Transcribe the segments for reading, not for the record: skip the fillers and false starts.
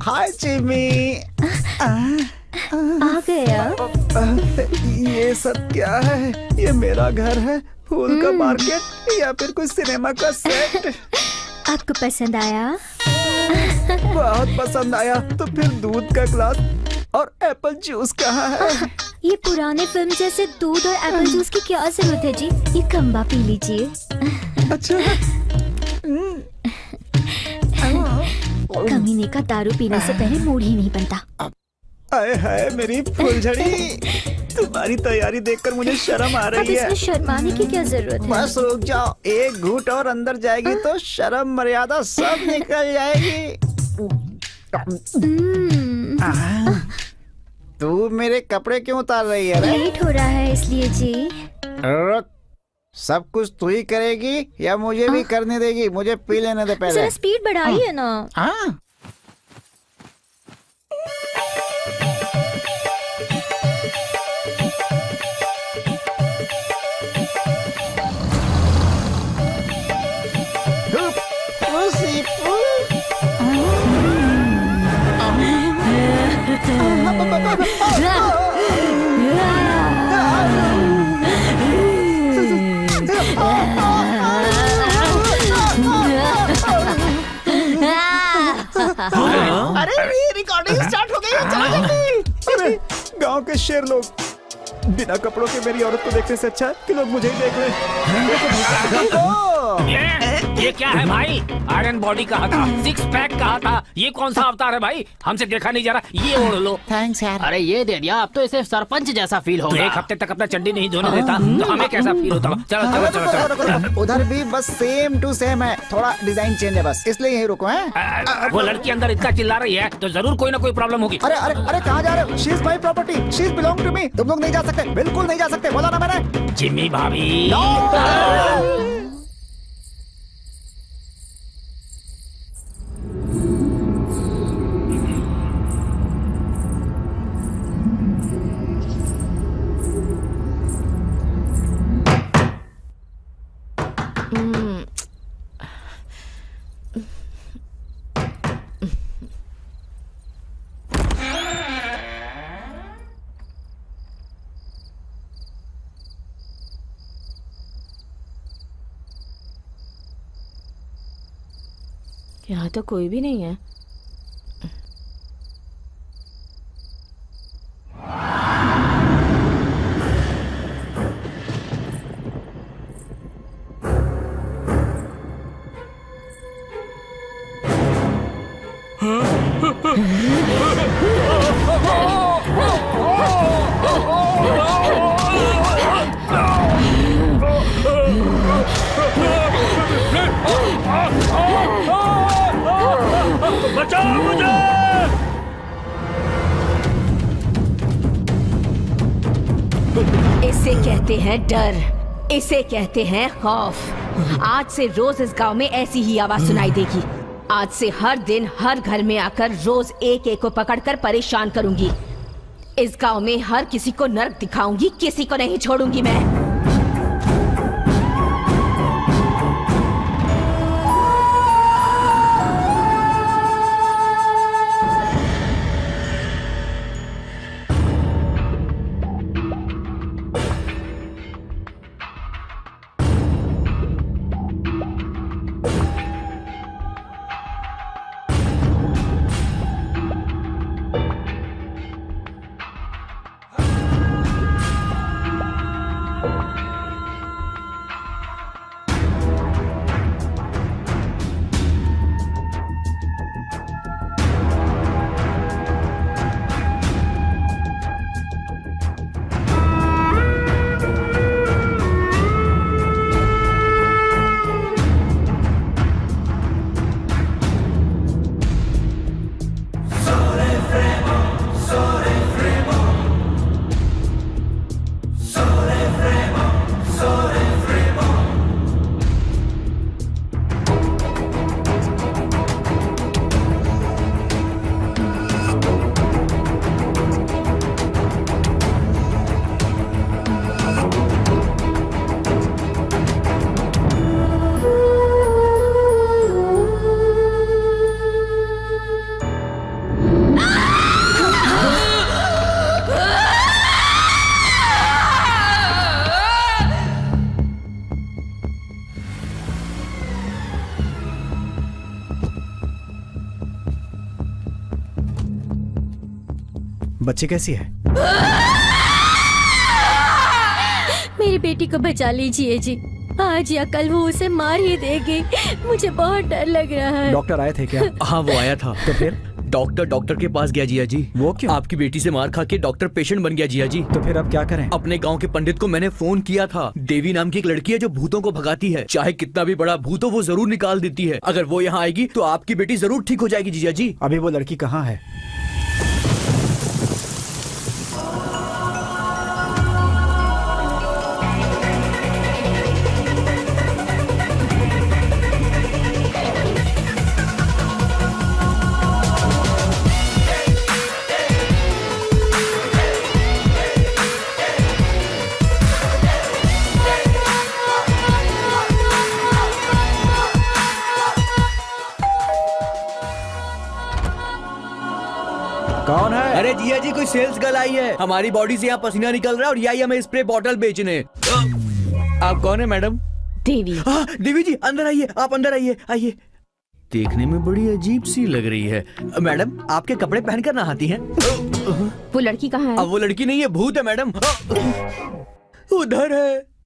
हाय Jimmy. आ गया। ये सब क्या है? ये मेरा घर है, फूल का मार्केट या फिर कोई सिनेमा का सेट? आपको पसंद आया? बहुत पसंद आया। तो फिर दूध का ग्लास और एप्पल जूस कहाँ है? ये पुराने फिल्म जैसे दूध और एप्पल जूस की क्या जरूरत है जी? ये कम्बा पी लीजिए। अच्छा। कमीने का दारू पीने से पहले मूड ही नहीं बनता। आए हाय मेरी फुलझड़ी, तुम्हारी तैयारी देखकर मुझे शर्म आ अब रही है। इसमें शर्माने की क्या जरूरत है? बस रुक जाओ, एक घूंट और अंदर जाएगी तो शर्म मर्यादा सब निकल जाएगी। तू मेरे कपड़े क्यों उतार रही है रे? लेट हो रहा है इसलिए जी। रुक, सब कुछ तू ही करेगी या मुझे भी करने देगी? मुझे पी लेने दे पहले। जरा स्पीड बढ़ाइए ना। हाँ। अरे ये रिकॉर्डिंग स्टार्ट हो गई है, चलो जल्दी। अरे गांव के शेर लोग, बिना कपड़ों के मेरी औरत को देखने से अच्छा है कि लोग मुझे ही देख लें। ये क्या है भाई? आयरन बॉडी कहा था, सिक्स पैक कहा था, ये कौन सा अवतार है भाई? हमसे देखा नहीं जा रहा, ये ओढ़ लो। थैंक्स यार। अरे ये दे दिया, अब तो इसे सरपंच जैसा फील तो होगा। एक हफ्ते तक अपना चड्डी नहीं धोने देता तो हमें कैसा फील होता होगा? चलो चलो चलो चलो। उधर भी बस सेम टू सेम है, थोड़ा डिजाइन चेंज है बस, इसलिए यही रुको हैं। वो लड़की अंदर इतना चिल्ला रही है तो जरूर कोई ना कोई प्रॉब्लम होगी। अरे अरे अरे कहाँ जा रहे हो? She is my property, she is belong to me. तुम लोग नहीं जा सकते, बिल्कुल नहीं जा सकते, बोला ना मैंने। जिम्मी भाभी। यहाँ तो कोई भी नहीं है। बचाओ मुझे! इसे कहते हैं डर, इसे कहते हैं खौफ। आज से रोज इस गांव में ऐसी ही आवाज सुनाई देगी। आज से हर दिन हर घर में आकर रोज एक एक को पकड़कर परेशान करूंगी। इस गांव में हर किसी को नर्क दिखाऊंगी, किसी को नहीं छोड़ूंगी मैं। बच्ची कैसी है? मेरी बेटी को बचा लीजिए जी, आज या कल वो उसे मार ही देगी। मुझे बहुत डर लग रहा है। डॉक्टर आए थे क्या? हाँ वो आया था। तो फिर? डॉक्टर के पास गया जिया जी। वो क्यों? आपकी बेटी से मार खा के डॉक्टर पेशेंट बन गया जिया जी। तो फिर अब क्या करें? अपने गांव के पंडित को मैंने फोन किया था। देवी नाम की एक लड़की है जो भूतों को भगाती है। चाहे कितना भी बड़ा भूत हो वो जरूर निकाल देती है। अगर वो यहाँ आएगी तो आपकी बेटी जरूर ठीक हो जाएगी जिया जी। अभी वो लड़की कहाँ है? कौन है? अरे जिया जी कोई सेल्स गर्ल आई है। हमारी बॉडी से यहाँ पसीना निकल रहा है और ये आई हमें स्प्रे बॉटल बेचने। आप कौन है मैडम? देवी। देवी जी अंदर आइए, आप अंदर आइए। आइए। देखने में बड़ी अजीब सी लग रही है। मैडम आपके कपड़े पहनकर नहाती हैं? वो लड़की कहाँ है? अब वो लड़की नहीं है, भूत है मैडम। उधर है।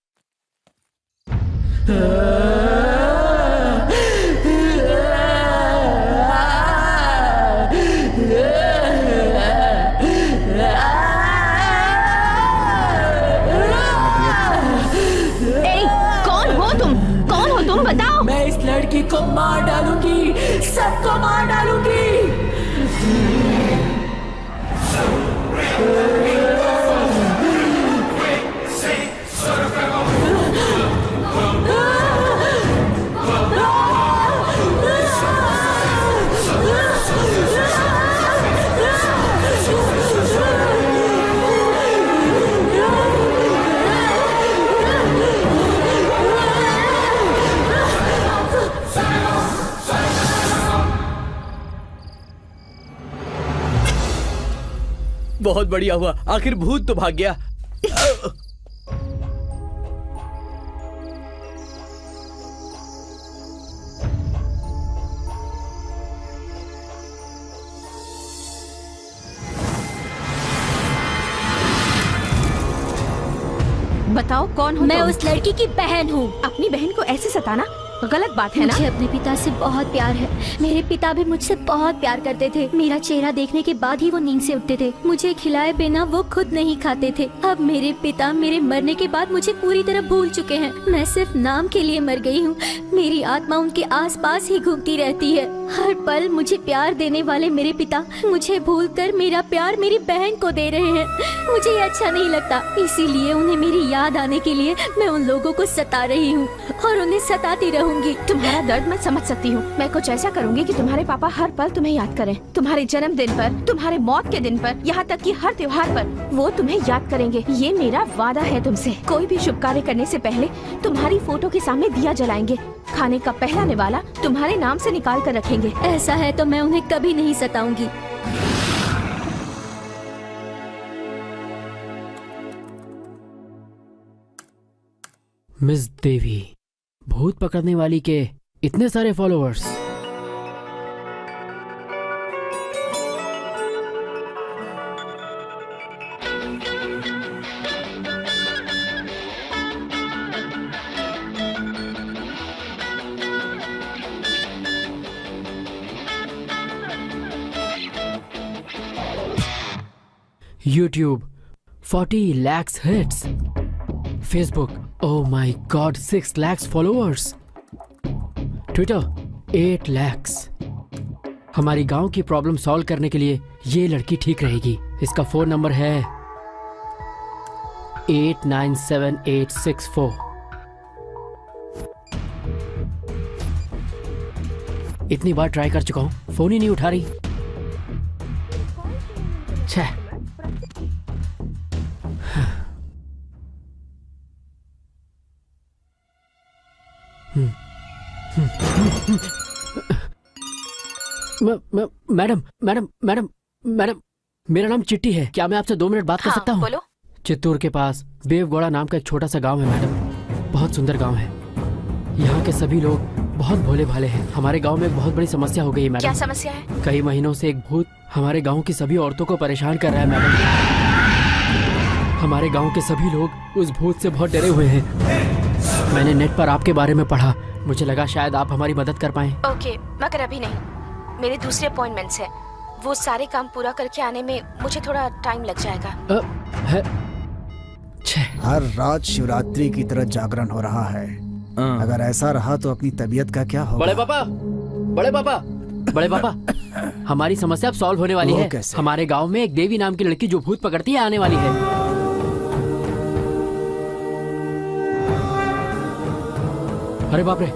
कौन हो तुम बताओ। मैं इस लड़की को मार डालूंगी, सबको मार डालूंगी। बहुत बढ़िया हुआ, आखिर भूत तो भाग गया। बताओ कौन हो? मैं तुम? उस लड़की की बहन हूँ। अपनी बहन को ऐसे सताना गलत बात है ना? मुझे अपने पिता से बहुत प्यार है। मेरे पिता भी मुझसे बहुत प्यार करते थे। मेरा चेहरा देखने के बाद ही वो नींद से उठते थे। मुझे खिलाए बिना वो खुद नहीं खाते थे। अब मेरे पिता मेरे मरने के बाद मुझे पूरी तरह भूल चुके हैं। मैं सिर्फ नाम के लिए मर गई हूँ। मेरी आत्मा उनके आसपास ही घूमती रहती है। हर पल मुझे प्यार देने वाले मेरे पिता मुझे भूलकर मेरा प्यार मेरी बहन को दे रहे हैं। मुझे ये अच्छा नहीं लगता, इसीलिए उन्हें मेरी याद आने के लिए मैं उन लोगों को सता रही हूँ और उन्हें सताती रहूंगी। तुम्हारा दर्द मैं समझ सकती हूँ। मैं कुछ ऐसा करूँगी कि तुम्हारे पापा हर पल तुम्हें याद करें। तुम्हारे जन्मदिन पर, तुम्हारे मौत के दिन पर, यहाँ तक कि हर त्योहार पर वो तुम्हें याद करेंगे। ये मेरा वादा है तुमसे। कोई भी शुभ कार्य करने से पहले तुम्हारी फोटो के सामने दिया जलाएंगे। खाने का पहला निवाला तुम्हारे नाम से निकाल कर रखेंगे। ऐसा है तो मैं उन्हें कभी नहीं सताऊंगी। मिस देवी, भूत पकड़ने वाली के इतने सारे followers. YouTube 40 lakhs hits. Facebook, oh my god, 6 lakhs followers. Twitter 8 lakhs. हमारी गांव की प्रॉब्लम सॉल्व करने के लिए ये लड़की ठीक रहेगी। इसका फोन नंबर है 897864। इतनी बार ट्राई कर चुका हूं, फोन ही नहीं उठा रही। छह। मैडम मैडम मैडम मैडम, मेरा नाम चिट्टी है। क्या मैं आपसे 2 मिनट बात कर सकता हूँ? बोलो। चित्तूर के पास बेवगौड़ा नाम का एक छोटा सा गांव है मैडम। बहुत सुंदर गांव है। यहाँ के सभी लोग बहुत भोले भाले हैं। हमारे गांव में एक बहुत बड़ी समस्या हो गई है क्या मैडम। समस्या है? कई महीनों से एक भूत हमारे गांव की सभी औरतों को परेशान कर रहा है मैडम। हमारे गांव के सभी लोग उस भूत से बहुत डरे हुए हैं। मैंने नेट पर आपके बारे में पढ़ा, मुझे लगा शायद आप हमारी मदद कर पाएं। ओके, मगर अभी नहीं, मेरे दूसरे अपॉइंटमेंट्स हैं। वो सारे काम पूरा करके आने में मुझे थोड़ा टाइम लग जाएगा। हर रात शिवरात्रि की तरह जागरण हो रहा है। अगर ऐसा रहा तो अपनी तबीयत का क्या होगा? बड़े पापा, बड़े पापा, बड़े पापा, हमारी समस्या अब सॉल्व होने वाली वो है। कैसे? हमारे गांव में एक देवी नाम की लड़की जो भूत पकड़ती है आने वाली है। अरे बाप रे,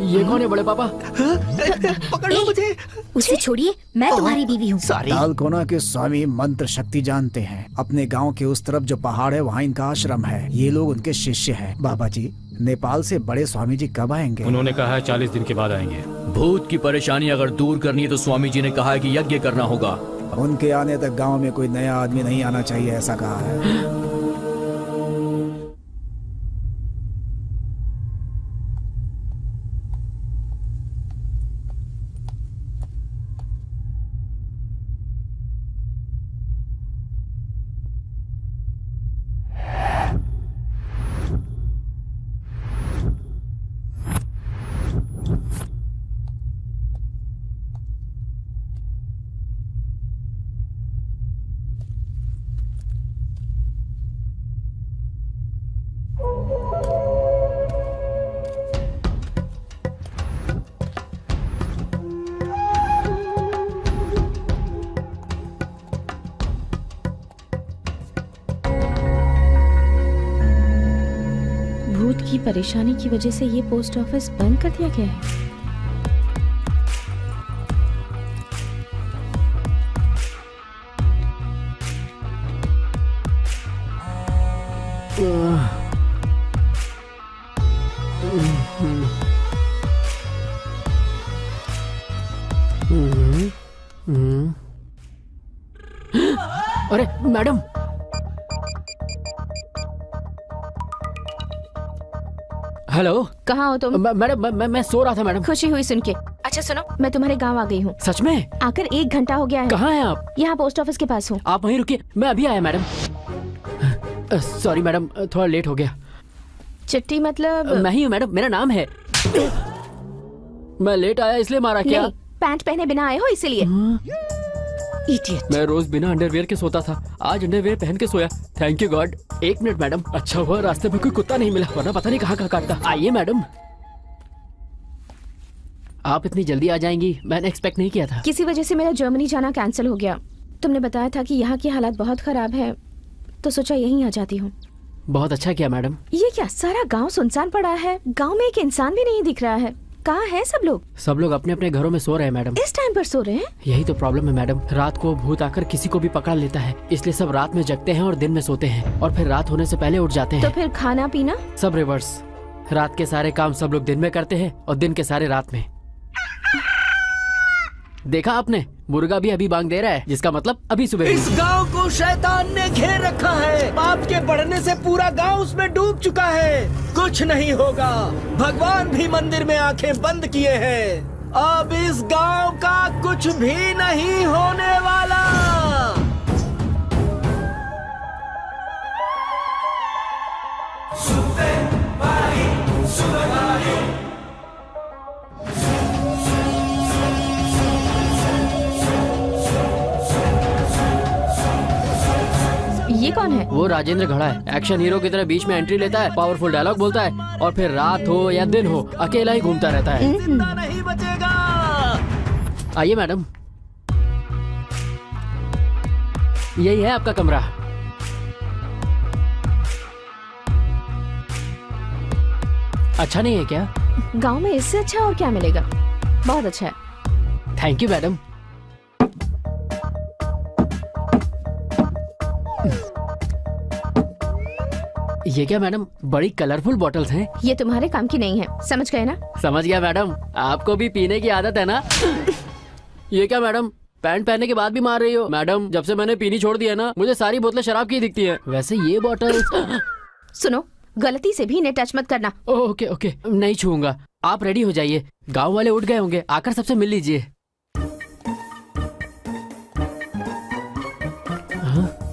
ये कौन है बड़े पापा? पकड़ लो मुझे। उसे छोड़िए, मैं तुम्हारी बीवी हूँ। दालकोना के स्वामी मंत्र शक्ति जानते हैं। अपने गांव के उस तरफ जो पहाड़ है वहाँ इनका आश्रम है। ये लोग उनके शिष्य हैं। बाबा जी, नेपाल से बड़े स्वामी जी कब आएंगे? उन्होंने कहा है 40 दिन के बाद आएंगे। भूत की परेशानी अगर दूर करनी है तो स्वामी जी ने कहा है कि यज्ञ करना होगा। उनके आने तक गांव में कोई नया आदमी नहीं आना चाहिए, ऐसा कहा है। भूत की परेशानी की वजह से ये पोस्ट ऑफिस बंद कर दिया गया है। अरे मैडम, हेलो। कहाँ हो तुम? मैडम मैं सो रहा था मैडम। खुशी हुई सुन के। अच्छा सुनो, मैं तुम्हारे गांव आ गई हूँ। सच में? आकर 1 घंटा हो गया है। कहाँ हैं आप? यहाँ पोस्ट ऑफिस के पास हूँ। आप वहीं रुकिए, मैं अभी आया मैडम। सॉरी मैडम, थोड़ा लेट हो गया। चिट्ठी मतलब? मैं ही हूँ मैडम, मेरा नाम है। मैं लेट आया इसलिए मारा क्या? नहीं, पैंट पहने बिना आए हो इसीलिए। इडियट। मैं रोज बिना अंडरवियर के सोता था, आज अंडरवियर पहन के सोया। Thank you God. 1 minute madam, अच्छा हुआ रास्ते में कोई कुत्ता नहीं मिला, वरना पता नहीं कहाँ काटता। आइए मैडम। आप इतनी जल्दी आ जाएंगी मैंने एक्सपेक्ट नहीं किया था। किसी वजह से मेरा जर्मनी जाना कैंसिल हो गया। तुमने बताया था कि यहाँ की हालात बहुत खराब है, तो सोचा यहीं आ जाती हूँ। बहुत अच्छा किया मैडम। ये क्या, सारा गांव सुनसान पड़ा है। गांव में एक इंसान भी नहीं दिख रहा है। कहाँ है सब लोग? सब लोग अपने अपने घरों में सो रहे हैं मैडम। इस टाइम पर सो रहे हैं? यही तो प्रॉब्लम है मैडम, रात को भूत आकर किसी को भी पकड़ लेता है, इसलिए सब रात में जगते हैं और दिन में सोते हैं, और फिर रात होने से पहले उठ जाते तो हैं। फिर खाना पीना? सब रिवर्स। रात के सारे काम सब लोग दिन में करते हैं और दिन के सारे रात में। देखा आपने, मुर्गा भी अभी बांग दे रहा है, जिसका मतलब अभी सुबह हुई। इस गांव को शैतान ने घेर रखा है। पाप के बढ़ने से पूरा गांव उसमें डूब चुका है। कुछ नहीं होगा, भगवान भी मंदिर में आंखें बंद किए हैं। अब इस गांव का कुछ भी नहीं होने वाला। ये कौन है? वो राजेंद्र घड़ा है, एक्शन हीरो की तरह बीच में एंट्री लेता है, पावरफुल डायलॉग बोलता है, और फिर रात हो या दिन हो अकेला ही घूमता रहता है। जिंदा नहीं बचेगा। आइए मैडम, यही है आपका कमरा। अच्छा नहीं है क्या? गांव में इससे अच्छा और क्या मिलेगा? बहुत अच्छा है। Thank you madam. ये क्या मैडम, बड़ी कलरफुल बॉटल्स हैं। ये तुम्हारे काम की नहीं है, समझ गए ना? समझ गया मैडम, आपको भी पीने की आदत है ना? ये क्या मैडम, पैंट पहनने के बाद भी मार रही हो? मैडम, जब से मैंने पीनी छोड़ दी है ना, मुझे सारी बोतलें शराब की दिखती हैं। वैसे ये बॉटल सुनो, गलती से भी इन्हें टच मत करना। ओके ओके, नहीं छूऊंगा। आप रेडी हो जाइए, गांव वाले उठ गए होंगे, आकर सबसे मिल लीजिए।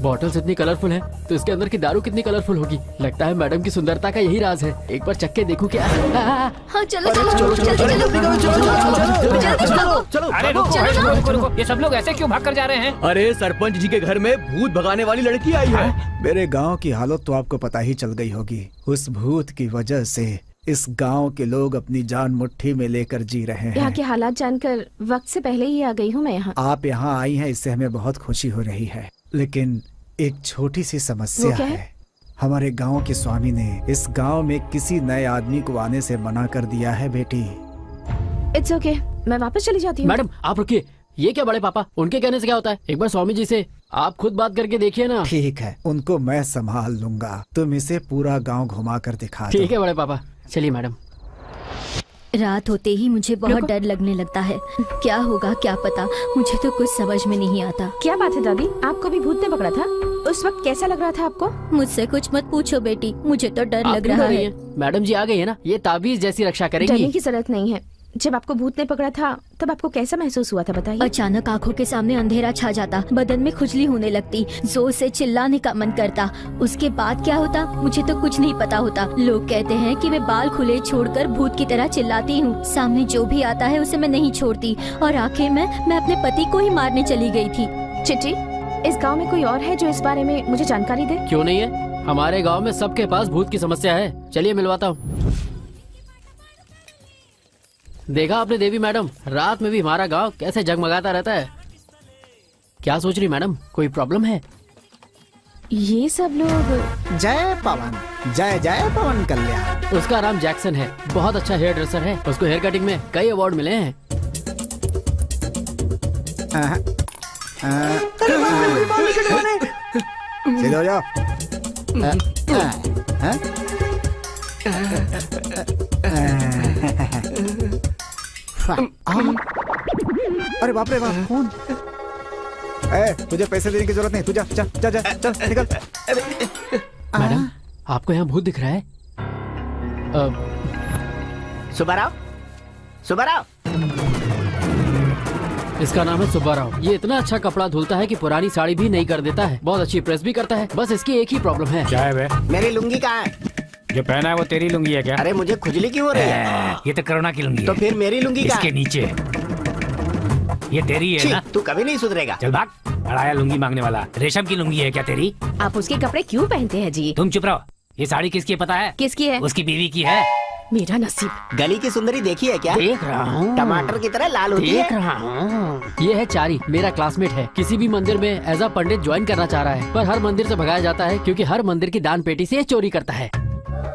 बॉटल्स इतनी कलरफुल है तो इसके अंदर की दारू कितनी कलरफुल होगी। लगता है मैडम की सुंदरता का यही राज है। एक बार चक्के देखूं क्या। हाँ चलो चलो जल्दी चलो। अरे रुको रुको, ये सब लोग ऐसे क्यों भाग कर जा रहे हैं? अरे सरपंच जी के घर में भूत भगाने वाली लड़की आई है। मेरे गांव की हालत तो आपको पता ही चल गई होगी। उस भूत की वजह से इस गांव के लोग अपनी जान मुट्ठी में लेकर जी रहे हैं। यहाँ के हालात जानकर वक्त से पहले ही आ गई हूँ मैं यहाँ। आप यहाँ आई हैं, इससे हमें बहुत खुशी हो रही है, लेकिन एक छोटी सी समस्या है। हमारे गांव के स्वामी ने इस गांव में किसी नए आदमी को आने से मना कर दिया है बेटी। इट्स ओके, मैं वापस चली जाती हूँ। मैडम आप रुकिए, ये क्या बड़े पापा, उनके कहने से क्या होता है? एक बार स्वामी जी से आप खुद बात करके देखिए ना। ठीक है, उनको मैं संभाल लूंगा, तुम इसे पूरा गांव घुमा कर दिखा दो। ठीक है बड़े पापा, चलिए मैडम। रात होते ही मुझे बहुत डर लगने लगता है। क्या होगा क्या पता, मुझे तो कुछ समझ में नहीं आता। क्या बात है दादी, आपको भी भूत ने पकड़ा था? उस वक्त कैसा लग रहा था आपको? मुझसे कुछ मत पूछो बेटी, मुझे तो डर आप लग क्यों रहा डर रही है। हैं? मैडम जी आ गई है ना, ये ताबीज जैसी रक्षा डरने करेंगी। की जरूरत नहीं है। जब आपको भूत ने पकड़ा था तब आपको कैसा महसूस हुआ था बताइए? अचानक आंखों के सामने अंधेरा छा जाता, बदन में खुजली होने लगती, जोर से चिल्लाने का मन करता। उसके बाद क्या होता मुझे तो कुछ नहीं पता होता। लोग कहते हैं कि मैं बाल खुले छोड़कर भूत की तरह चिल्लाती हूँ। सामने जो भी आता है उसे मैं नहीं छोड़ती, और आखिर में मैं अपने पति को ही मारने चली गई थी। चिट्टी, इस गांव में कोई और है जो इस बारे में मुझे जानकारी दे? क्यों नहीं है, हमारे गांव में सबके पास भूत की समस्या है। चलिए मिलवाता हूँ। देखा आपने देवी मैडम, रात में भी हमारा गांव कैसे जगमगाता रहता है। क्या सोच रही मैडम, कोई प्रॉब्लम है? ये सब लोग जय पवन, जय जय पवन कल्याण। उसका नाम जैक्सन है, बहुत अच्छा हेयर ड्रेसर है। उसको हेयर कटिंग में कई अवार्ड मिले हैं। सीधे हो जाओ। अरे बाप रे बाप, कौन? तुझे पैसे देने की जरूरत नहीं, तू जा जा जा जा, चल निकल। मैडम आपको यहाँ भूत दिख रहा है? सुब्बाराव, सुब्बाराव। इसका नाम है सुब्बाराव। ये इतना अच्छा कपड़ा धुलता है कि पुरानी साड़ी भी नहीं कर देता है। बहुत अच्छी प्रेस भी करता है। बस इसकी एक ही प्रॉब्लम है। क्या है बे? मेरी लुंगी कहाँ है? जो पहना है वो तेरी लुंगी है क्या? अरे मुझे खुजली क्यों हो रही है? ये तो करुणा की लुंगी तो है। फिर मेरी लुंगी कहाँ इसके है? नीचे। ये तेरी है छी, ना? तू कभी नहीं सुधरेगा। चल भाग, अड़ाया लुंगी मांगने वाला। रेशम की लुंगी है क्या तेरी? आप उसके कपड़े क्यों पहनते हैं जी? तुम चुप रहो। ये साड़ी किसकी है पता है? किसकी है? उसकी बीवी की है। मेरा नसीब। गली की सुंदरी देखी है क्या? देख रहा हूँ, टमाटर की तरह लाल होती देख है। रहा हूँ। ये है चारी, मेरा क्लासमेट है। किसी भी मंदिर में एज अ पंडित ज्वाइन करना चाह रहा है, पर हर मंदिर से भगाया जाता है क्योंकि हर मंदिर की दान पेटी से ये चोरी करता है।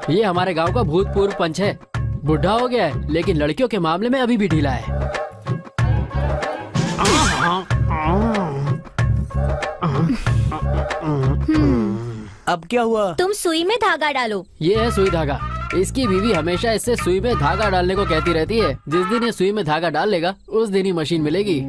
ये हमारे गांव का भूतपूर्व पंच है। बुढ़ा हो गया है लेकिन लड़कियों के मामले में अभी भी ढीला है। अब क्या हुआ? तुम सुई में धागा डालो। ये है सुई धागा। इसकी बीवी हमेशा इससे सुई में धागा डालने को कहती रहती है। जिस दिन ये सुई में धागा डाल लेगा उस दिन ही मशीन मिलेगी।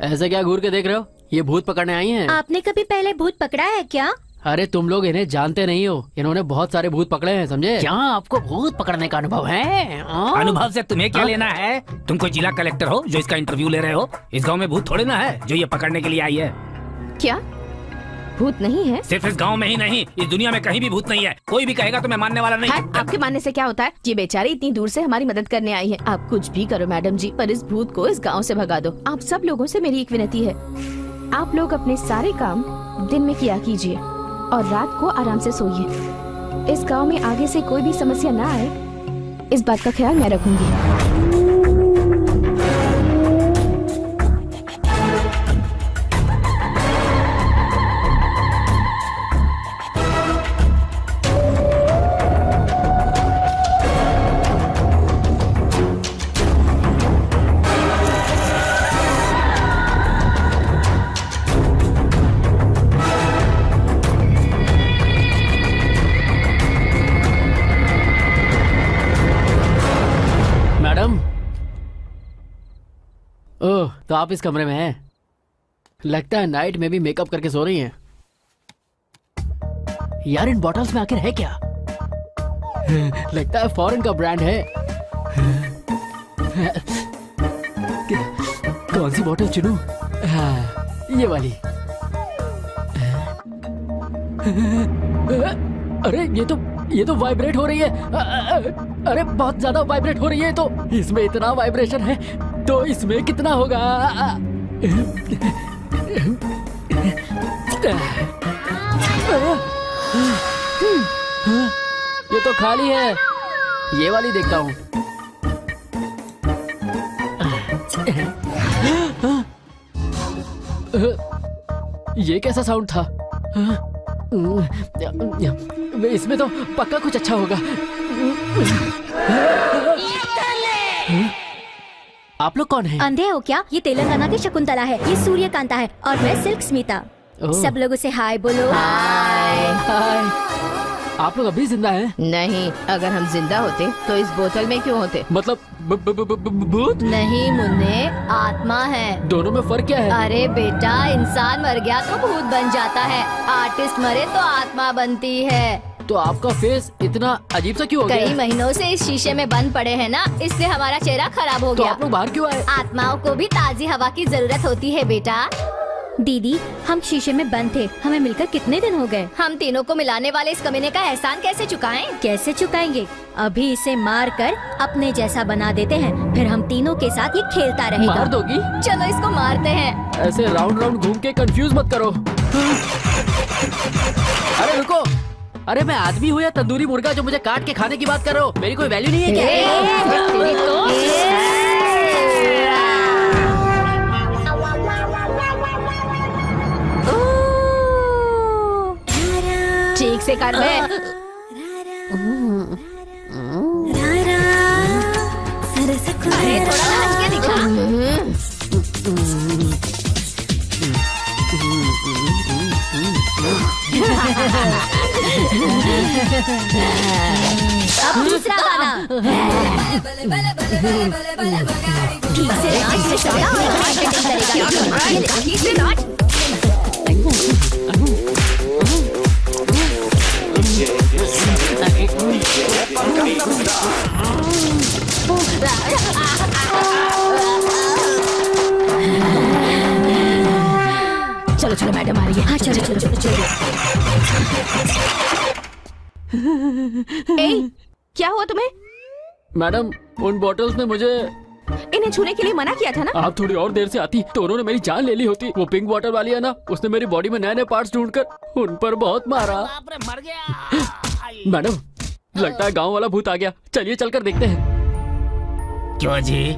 ऐसे क्या घूर के देख रहे हो? ये भूत पकड़ने आई हैं। आपने कभी पहले भूत पकड़ा है क्या? अरे तुम लोग इन्हें जानते नहीं हो। इन्होंने बहुत सारे भूत पकड़े हैं, समझे? क्या आपको भूत पकड़ने का अनुभव है? अनुभव से तुम्हें क्या लेना है? तुम कोई जिला कलेक्टर हो जो इसका इंटरव्यू ले रहे हो? इस गांव में भूत थोड़े ना है जो ये पकड़ने के लिए आई है। क्या भूत नहीं है? सिर्फ इस गांव में ही नहीं, इस दुनिया में कहीं भी भूत नहीं है। कोई भी कहेगा तो मैं मानने वाला नहीं। हट, आपके मानने से क्या होता है? ये बेचारी इतनी दूर से हमारी मदद करने आई है। आप कुछ भी करो मैडम जी, पर इस भूत को इस गांव से भगा दो। आप सब लोगों से मेरी एक विनती है, आप लोग अपने सारे काम दिन में किया कीजिए और रात को आराम से सोइए। इस गांव में आगे से कोई भी समस्या ना आए, इस बात का ख्याल मैं रखूंगी। मैडम, ओह तो आप इस कमरे में हैं। लगता है नाइट में भी मेकअप करके सो रही हैं। यार इन बॉटल्स में आखिर है क्या? लगता है फॉरेन का ब्रांड है। कौन सी बॉटल चुनूं? हाँ, ये वाली। अरे ये तो वाइब्रेट हो रही है। अरे बहुत ज्यादा वाइब्रेट हो रही है। तो इसमें इतना वाइब्रेशन है तो इसमें कितना होगा? ये तो खाली है। ये वाली देखता हूँ। ये कैसा साउंड था? इसमें तो पक्का कुछ अच्छा होगा। आप लोग कौन हैं? अंधे हो क्या? ये तेलंगाना की शकुंतला है, ये सूर्यकांता है और मैं सिल्क स्मिता। सब लोगों से हाय बोलो। हाय। आप लोग अभी जिंदा हैं? नहीं, अगर हम जिंदा होते तो इस बोतल में क्यों होते? मतलब भूत? नहीं मुन्ने, आत्मा है। दोनों में फर्क क्या है? अरे बेटा, इंसान मर गया तो भूत बन जाता है, आर्टिस्ट मरे तो आत्मा बनती है। तो आपका फेस इतना अजीब सा क्यों हो गया? कई महीनों से इस शीशे में बंद पड़े हैं ना, इसलिए हमारा चेहरा खराब हो तो गया। आप लोग बाहर क्यों आए? आत्माओं को भी ताजी हवा की जरूरत होती है बेटा। दीदी, हम शीशे में बंद थे, हमें मिलकर कितने दिन हो गए? हम तीनों को मिलाने वाले इस कमीने का एहसान कैसे चुकाएं? कैसे चुकाएंगे? अभी इसे मार कर अपने जैसा बना देते हैं, फिर हम तीनों के साथ ये खेलता रहेगा। मार दोगी? चलो इसको मारते हैं। ऐसे राउंड राउंड घूम के कंफ्यूज मत करो। अरे रुको, अरे मैं आदमी हूँ या तंदूरी मुर्गा जो मुझे काट के खाने की बात कर रहे हो? मेरी कोई वैल्यू नहीं है क्या? ठीक से कर ले। अरे थोड़ा नाच के दिखा। अब दूसरा गाना। ठीक से नाच से चला और मार्केटिंग करेगा। ठीक से नाच। चलो चलो मैडम आ रही है। हाँ चलो चलो चलो चलो। ए, क्या हुआ तुम्हें? मैडम, उन बॉटल्स ने मुझे इन्हें छूने के लिए मना किया था ना? आप थोड़ी और देर से आती तो उन्होंने मेरी जान ले ली होती। वो पिंक बॉटल वाली है ना, उसने मेरी बॉडी में नए नए पार्ट्स ढूंढकर उन पर बहुत मारा। मर गया। मैडम, लगता है गांव वाला भूत आ गया। चलिए चलकर देखते हैं। क्यों जी,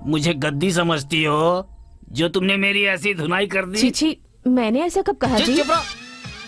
मुझे गद्दी समझती हो जो तुमने मेरी ऐसी धुनाई कर दी? चीची, मैंने ऐसा कब कहा जी? चुप रहो।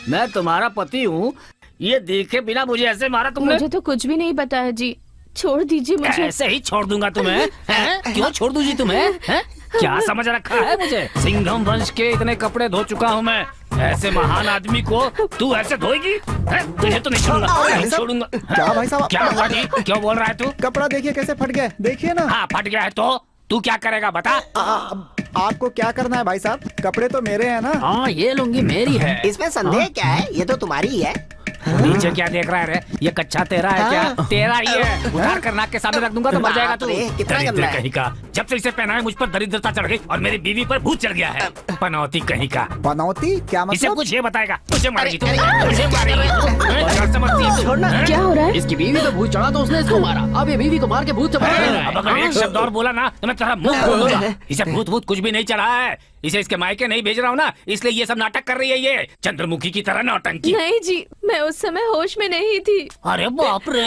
मैं तुम्हारा पति हूँ, ये देखे बिना मुझे ऐसे मारा तुमने? मुझे तो कुछ भी नहीं पता है जी, छोड़ दीजिए मुझे। ऐसे ही छोड़ दूंगा तुम्हें? हैं? क्यों छोड़ दूं जी तुम्हें? हैं? क्या समझ रखा है मुझे? सिंघम वंश के इतने कपड़े धो चुका हूँ मैं, ऐसे महान आदमी को तू ऐसे धोएगी? तुझे तो नहीं छोड़ूंगा, नहीं छोड़ूंगा। क्या भाई साहब? क्या हुआ जी? क्यों बोल रहा है तू? कपड़ा देखिए कैसे फट गया, देखिए ना। हाँ फट गया है तो तू क्या करेगा बता? आपको क्या करना है भाई साहब? कपड़े तो मेरे हैं ना। हाँ ये लुंगी मेरी है। इसमें संदेह क्या है? ये तो तुम्हारी ही है। नीचे क्या देख रहा है रे? ये कच्चा तेरा है क्या? तेरा ही है। उतार कर नाक के सामने रख दूंगा तो मर जाएगा तू। बाप रे, कितना दरिद्र गंदा है। कहीं का। जब से इसे पहना है मुझ पर दरिद्रता चढ़ गई और मेरी बीवी पर भूत चढ़ गया है। पनौती कहीं का। पनौती क्या इसे मतलब? कुछ ये बताएगा। तुझे मारेगी तू, तुझे मारेगी तू। क्या समझती है? क्या हो रहा है? इसकी बीवी पे भूत चढ़ा तो उसने इसको मारा। अब ये बीवी को मार के भूत से बचाएगा। अब अगर एक शब्द और बोला ना तो मैं तेरा मुंह खोल दूंगा। इसे भूत भूत कुछ भी नहीं चढ़ा है। इसे इसके मायके नहीं भेज रहा हूँ ना, इसलिए ये सब नाटक कर रही है। ये चंद्रमुखी की तरह नौटंकी। नहीं जी, मैं उस समय होश में नहीं थी। अरे बाप रे!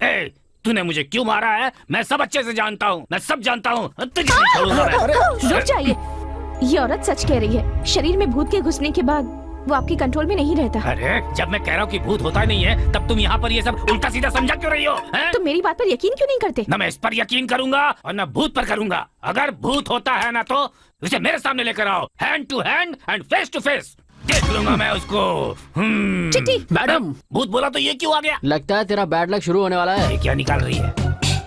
ए, तूने मुझे क्यों मारा है? मैं सब अच्छे से जानता हूँ, मैं सब जानता हूँ। तुझे नहीं छोड़ूंगा मैं। रुक जाइए, ये औरत सच कह रही है। शरीर में भूत के घुसने के बाद वो आपके कंट्रोल में नहीं रहता। अरे जब मैं कह रहा हूँ कि भूत होता नहीं है, तब तुम यहाँ पर ये सब उल्टा सीधा समझा क्यों रही हो? हैं? तो मेरी बात पर यकीन क्यों नहीं करते? न मैं इस पर यकीन करूंगा और न भूत पर करूंगा। अगर भूत होता है ना तो उसे मेरे सामने लेकर आओ, hand to hand and face to face. देख लूंगा मैं उसको। चिट्टी, मैडम, भूत बोला तो ये क्यों आ गया? लगता है तेरा बैड लक शुरू होने वाला है। ये क्या निकाल रही है?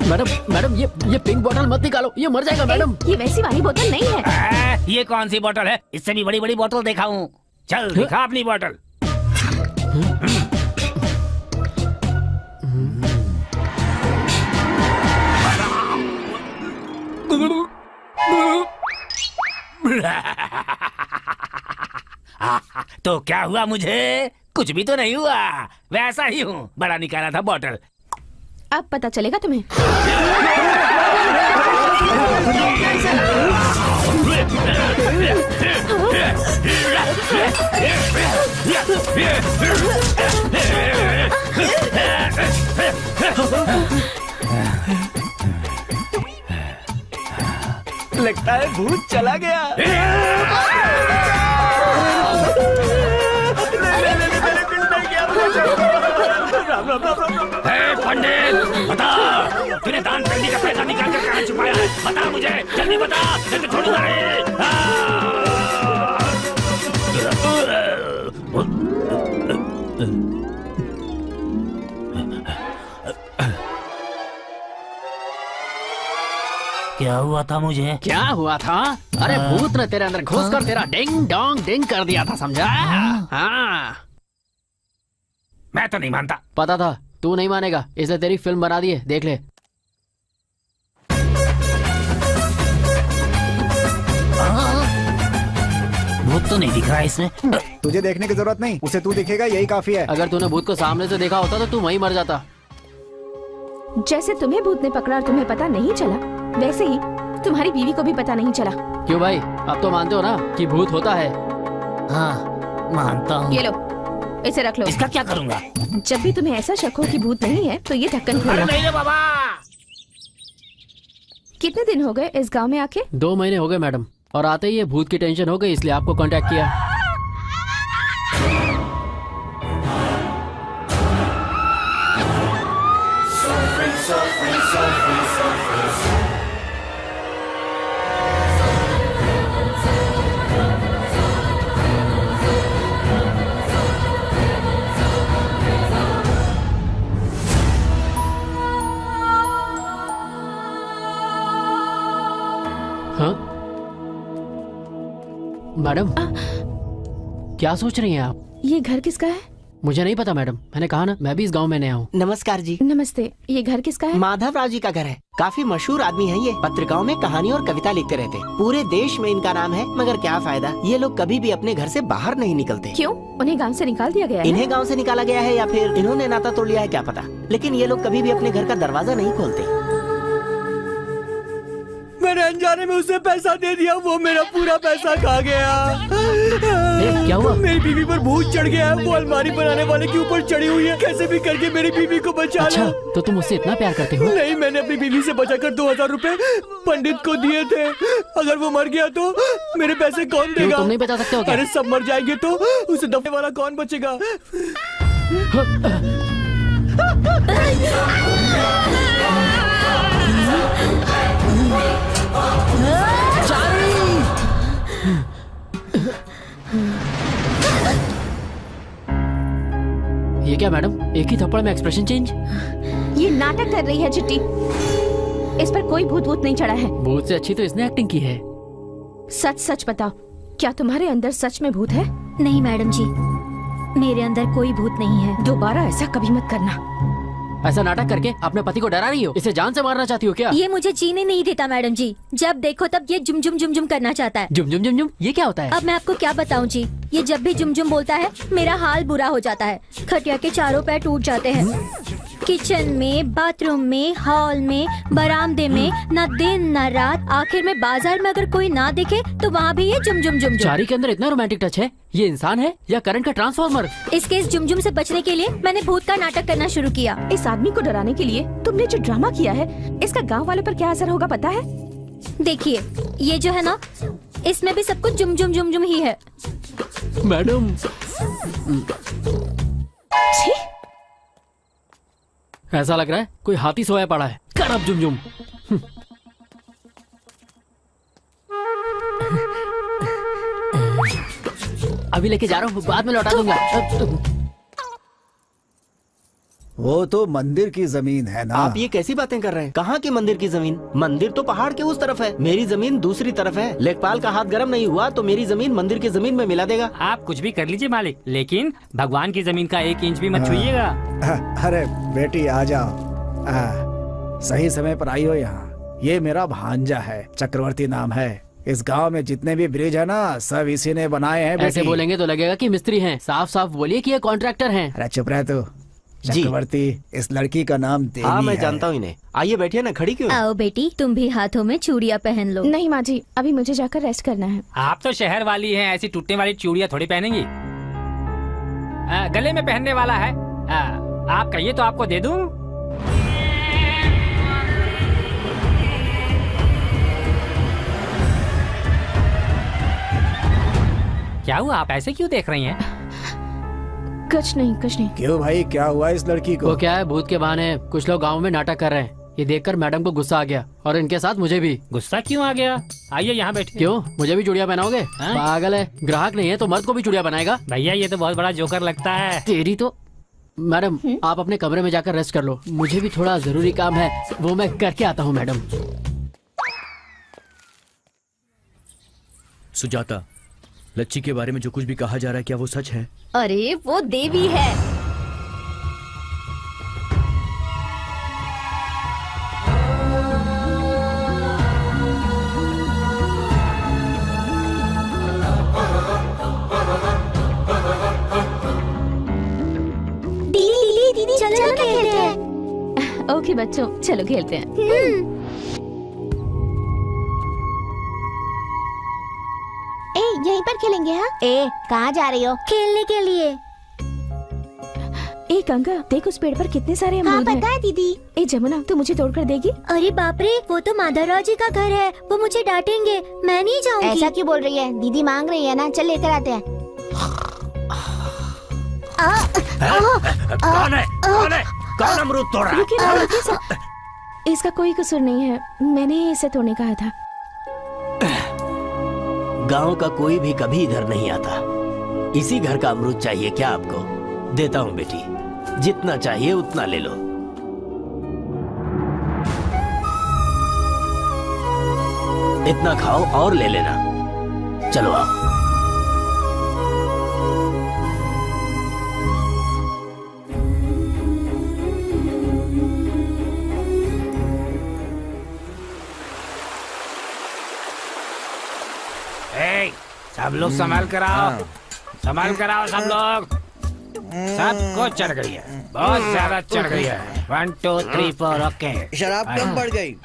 मैडम, ये पिंक बोतल मत निकालो, ये मर जाएगा मैडम। ये वैसी वाली बोतल नहीं है। ये कौन सी बोतल है? इससे भी बड़ी बड़ी बोतल देखा हूँ। चल दिखा अपनी बोतल। तो क्या हुआ? मुझे कुछ भी तो नहीं हुआ, वैसा ही हूँ, बड़ा निकाला था बॉटल। अब पता चलेगा तुम्हें। लगता है भूत चला गया। पंडित बता, तूने दान पेटी का पैसा निकाल कर कहाँ छुपाया है? बता मुझे, जल्दी बता, नहीं तो छोड़ूंगा नहीं। क्या हुआ था मुझे? क्या हुआ था? अरे भूत ने तेरे अंदर घुस कर तेरा डिंग डोंग डिंग कर दिया था, समझा? हाँ। मैं तो नहीं मानता। पता था तू नहीं मानेगा, इसलिए तेरी फिल्म बना दी है, देख ले। भूत तो नहीं दिख रहा है इसमें। तुझे देखने की जरूरत नहीं, उसे तू दिखेगा यही काफी है। अगर तूने भूत को सामने से देखा होता तो तू वहीं मर जाता। जैसे तुम्हें भूत ने पकड़ा और तुम्हें पता नहीं चला, वैसे ही तुम्हारी बीवी को भी पता नहीं चला। क्यों भाई, अब तो मानते हो ना कि भूत होता है? हाँ मानता हूँ। ये लो, इसे रख लो। इसका क्या करूँगा? जब भी तुम्हें ऐसा शक हो कि भूत नहीं है तो ये ढक्कन अरे खोलो। नहीं रे बाबा। कितने दिन हो गए इस गांव में आके? 2 महीने हो गए मैडम, और आते ही ये भूत की टेंशन हो गई, इसलिए आपको कांटेक्ट किया। हाँ मैडम, क्या सोच रही हैं आप? ये घर किसका है? मुझे नहीं पता मैडम, मैंने कहा ना मैं भी इस गांव में नया हूँ। नमस्कार जी। नमस्ते, ये घर किसका है? माधव राव जी का घर है। काफी मशहूर आदमी है ये, पत्रिकाओं में कहानी और कविता लिखते रहते। पूरे देश में इनका नाम है, मगर क्या फायदा, ये लोग कभी भी अपने घर से बाहर नहीं निकलते। क्यों, उन्हें गांव से निकाल दिया गया है? इन्हें गांव से निकाला गया है या फिर इन्होंने नाता तोड़ लिया है, क्या पता, लेकिन ये लोग कभी भी अपने घर का दरवाजा नहीं खोलते। मैंने अनजाने में उसे पैसा दे दिया, वो मेरा पूरा पैसा खा गया। क्या हुआ? मेरी बीवी पर भूत चढ़ गया है, वो अलमारी बनाने वाले के ऊपर चढ़ी हुई है। कैसे भी करके मेरी बीवी को बचा अच्छा, लो। तो तुम उससे इतना प्यार करते हो? नहीं, मैंने अपनी बीवी से बचाकर 2000 रुपए पंडित को दिए थे। अगर वो मर गया तो मेरे पैसे कौन क्यों, देगा? तुम नहीं बचा सकते हो क्या? अरे सब मर जाएंगे तो उसे दफे वाला कौन बचेगा? ये क्या मैडम, एक ही थप्पड़ में एक्सप्रेशन चेंज? ये नाटक कर रही है चिट्टी। इस पर कोई भूत वूत नहीं चढ़ा है। भूत से अच्छी तो इसने एक्टिंग की है। सच सच बताओ, क्या तुम्हारे अंदर सच में भूत है? नहीं मैडम जी, मेरे अंदर कोई भूत नहीं है। दोबारा ऐसा कभी मत करना। ऐसा नाटक करके अपने पति को डरा रही हो? इसे जान से मारना चाहती हो क्या? ये मुझे जीने नहीं देता मैडम जी। जब देखो तब ये जुम जुम जुम जुम करना चाहता है। जुम जुम जुम जुम, ये क्या होता है? अब मैं आपको क्या बताऊं जी, ये जब भी जुम जुम बोलता है मेरा हाल बुरा हो जाता है। खटिया के चारों पैर टूट जाते हैं। किचन में, बाथरूम में, हॉल में, बरामदे में, न दिन न रात, आखिर में बाजार में अगर कोई ना दिखे तो वहाँ भी ये जुम जुम जुम जुम। चारी के अंदर इतना रोमांटिक टच है, ये इंसान है या करंट का ट्रांसफार्मर? इसके इस जुम जुम से बचने के लिए मैंने भूत का नाटक करना शुरू किया। इस आदमी को डराने के लिए तुमने जो ड्रामा किया है, इसका गांव वालों पर क्या असर होगा पता है? देखिए, ये जो है ना, इसमें भी सब कुछ जुम जुम जुम जुम ही है। मैडम, छी! ऐसा लग रहा है कोई हाथी सोया पड़ा है। कर अब जुम जुम। अभी लेके जा रहा हूँ, बाद में लौटा दूंगा। वो तो मंदिर की जमीन है ना। आप ये कैसी बातें कर रहे हैं? कहाँ की मंदिर की जमीन? मंदिर तो पहाड़ के उस तरफ है, मेरी जमीन दूसरी तरफ है। लेखपाल का हाथ गर्म नहीं हुआ तो मेरी जमीन मंदिर की जमीन में मिला देगा। आप कुछ भी कर लीजिए मालिक, लेकिन भगवान की जमीन का 1 इंच भी मत छुइएगा। अरे बेटी आ जाओ, सही समय पर आई हो यहाँ। ये मेरा भांजा है, चक्रवर्ती नाम है। इस गांव में जितने भी ब्रिज है ना, सब इसी ने बनाए हैं। ऐसे बेटी बोलेंगे तो लगेगा कि मिस्त्री हैं। साफ साफ बोलिए कि ये कॉन्ट्रैक्टर हैं। अरे चुप रह तू। जी। चक्रवर्ती, इस लड़की का नाम देवी हाँ मैं है। जानता हूँ इन्हें। आइए बैठिए ना, खड़ी क्यों? आओ बेटी, तुम भी हाथों में चूड़ियाँ पहन लो। नहीं माँ जी, अभी मुझे जाकर रेस्ट करना है। आप तो शहर वाली हैं, ऐसी टूटने वाली चूड़ियाँ थोड़ी पहनेंगी। गले में पहनने वाला है। आप कहिए तो आपको दे दूं। क्या हुआ, आप ऐसे क्यों देख रही हैं? कुछ नहीं कुछ नहीं। क्यों भाई, क्या हुआ इस लड़की को? वो क्या है, भूत के बहाने कुछ लोग गांव में नाटक कर रहे हैं। ये देखकर मैडम को गुस्सा आ गया और इनके साथ मुझे भी। गुस्सा क्यों आ गया? आइए यहाँ बैठिए। क्यों, मुझे भी चूड़ियाँ पहनाओगे? हाँ? पागल है, ग्राहक नहीं है तो मर्द को भी चूड़ियाँ बनाएगा। भैया ये तो बहुत बड़ा जोकर लगता है। तेरी तो। मैडम आप अपने कमरे में जाकर रेस्ट कर लो, मुझे भी थोड़ा जरूरी काम है, वो मैं करके आता हूँ मैडम। सुजाता, लच्ची के बारे में जो कुछ भी कहा जा रहा है, क्या वो सच है? अरे वो देवी है। दीदी चलो खेलते हैं। ओके बच्चों, चलो खेलते हैं। यहीं पर खेलेंगे। हाँ कहाँ जा रही हो? खेलने के लिए। ए गंगा, देख उस पेड़ पर कितने सारे अमरूद हैं। पता है दीदी। ए जमुना, तू मुझे तोड़कर देगी? अरे बाप रे, वो तो माधवराव जी का घर है, वो मुझे डांटेंगे, मैं नहीं जाऊंगी। ऐसा क्यों बोल रही है? दीदी मांग रही है ना, चल लेकर आते हैं। कौन है? कौन है? कौन अमरूद तोड़ रहा है? रुकिए ना, रुकिए सब। इसका कोई कसूर नहीं है, मैंने ही इसे तोड़ने कहा था। गांव का कोई भी कभी इधर नहीं आता। इसी घर का अमरूद चाहिए क्या आपको? देता हूँ बेटी, जितना चाहिए उतना ले लो। इतना खाओ और ले लेना। चलो आओ। सब लोग संभाल कर आओ, संभाल कर आओ सब लोग। सबको चढ़ गई है, बहुत ज्यादा चढ़ गई है। 1 2 3 4 ओके। शराब कम पड़ गई।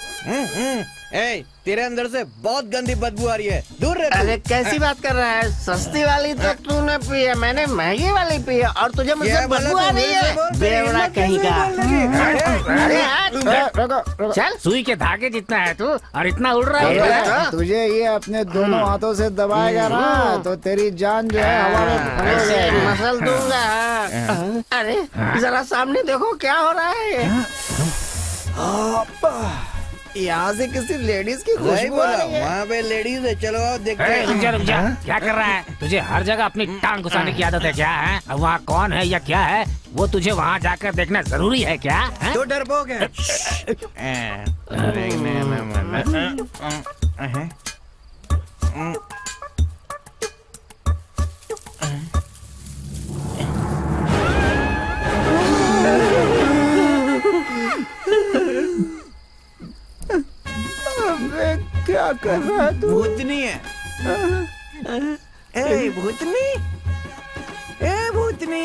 ए, तेरे अंदर से बहुत गंदी बदबू आ रही है, दूर रह। अरे कैसी बात कर रहा है? सस्ती वाली तो तूने पी है, मैंने महंगी वाली पी है और तुझे मुझसे बदबू आ रही है। बेवड़ा कहीं का। अरे यार, चल, सुई के धागे जितना है तू और इतना उड़ रहा है। तुझे ये अपने दोनों हाथों से दबाएगा ना तो तेरी जान जो है हवा में ऐसे मसल दूंगा। अरे जरा सामने देखो क्या हो रहा है। यहाँ से किसी लेडीज की खुशबू आ रही है। वहाँ पे लेडीज है, चलो आओ देखते हैं। रुक जा रुक जा, क्या कर रहा है? तुझे हर जगह अपनी टांग घुसाने की आदत है क्या? है अब वहाँ कौन है या क्या है, वो तुझे वहाँ जाकर देखना जरूरी है क्या? है? तो डरपोक है। क्या कर रहा है तू? भूतनी है। ए भूतनी, ए भूतनी।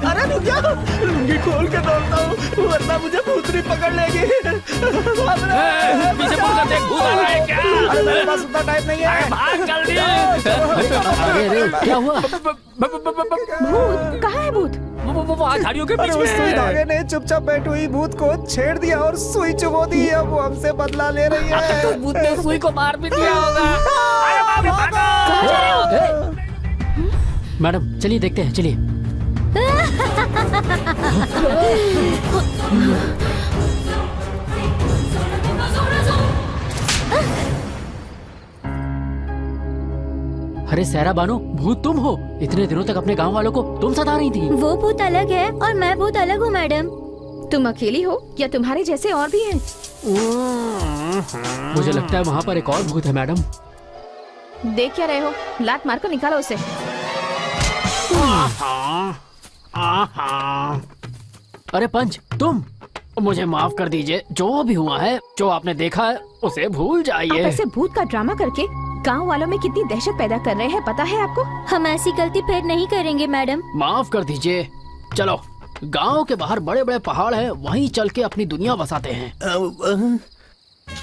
अरे रुक जा, लुंगी खोल के दौड़ता हूँ वरना मुझे भूतनी पकड़ लेगी। पीछे मुड़कर देख, भूत आ रहा है क्या? अरे मेरे पास उतना टाइम नहीं है। भाग जल्दी। अरे क्या हुआ? भूत कहाँ है? भूत वो झाड़ियों के बीच अरे में उस सुई है। धागे ने चुपचाप बैठी हुई भूत को छेड़ दिया और सुई चुभो दी। अब वो हमसे बदला ले रही है। तो भूत ने सुई को मार भी दिया होगा। अरे भागो। मैडम चलिए देखते हैं, चलिए। अरे सहरा बानो, भूत तुम हो? इतने दिनों तक अपने गांव वालों को तुम सता रही थी। वो भूत अलग है और मैं भूत अलग हूँ मैडम। तुम अकेली हो या तुम्हारे जैसे और भी हैं? मुझे लगता है वहाँ पर एक और भूत है मैडम। देख क्या रहे हो? लात मारकर निकालो उसे। अरे पंच, तुम मुझे माफ कर दीजिए। जो भी हुआ है, जो आपने देखा है, उसे भूल आप जाइए। ऐसे भूत का ड्रामा करके गांव वालों में कितनी दहशत पैदा कर रहे हैं, पता है आपको? हम ऐसी गलती फिर नहीं करेंगे मैडम। माफ कर दीजिए। चलो, गांव के बाहर बड़े बड़े पहाड़ हैं, वहीं चल के अपनी दुनिया बसाते हैं।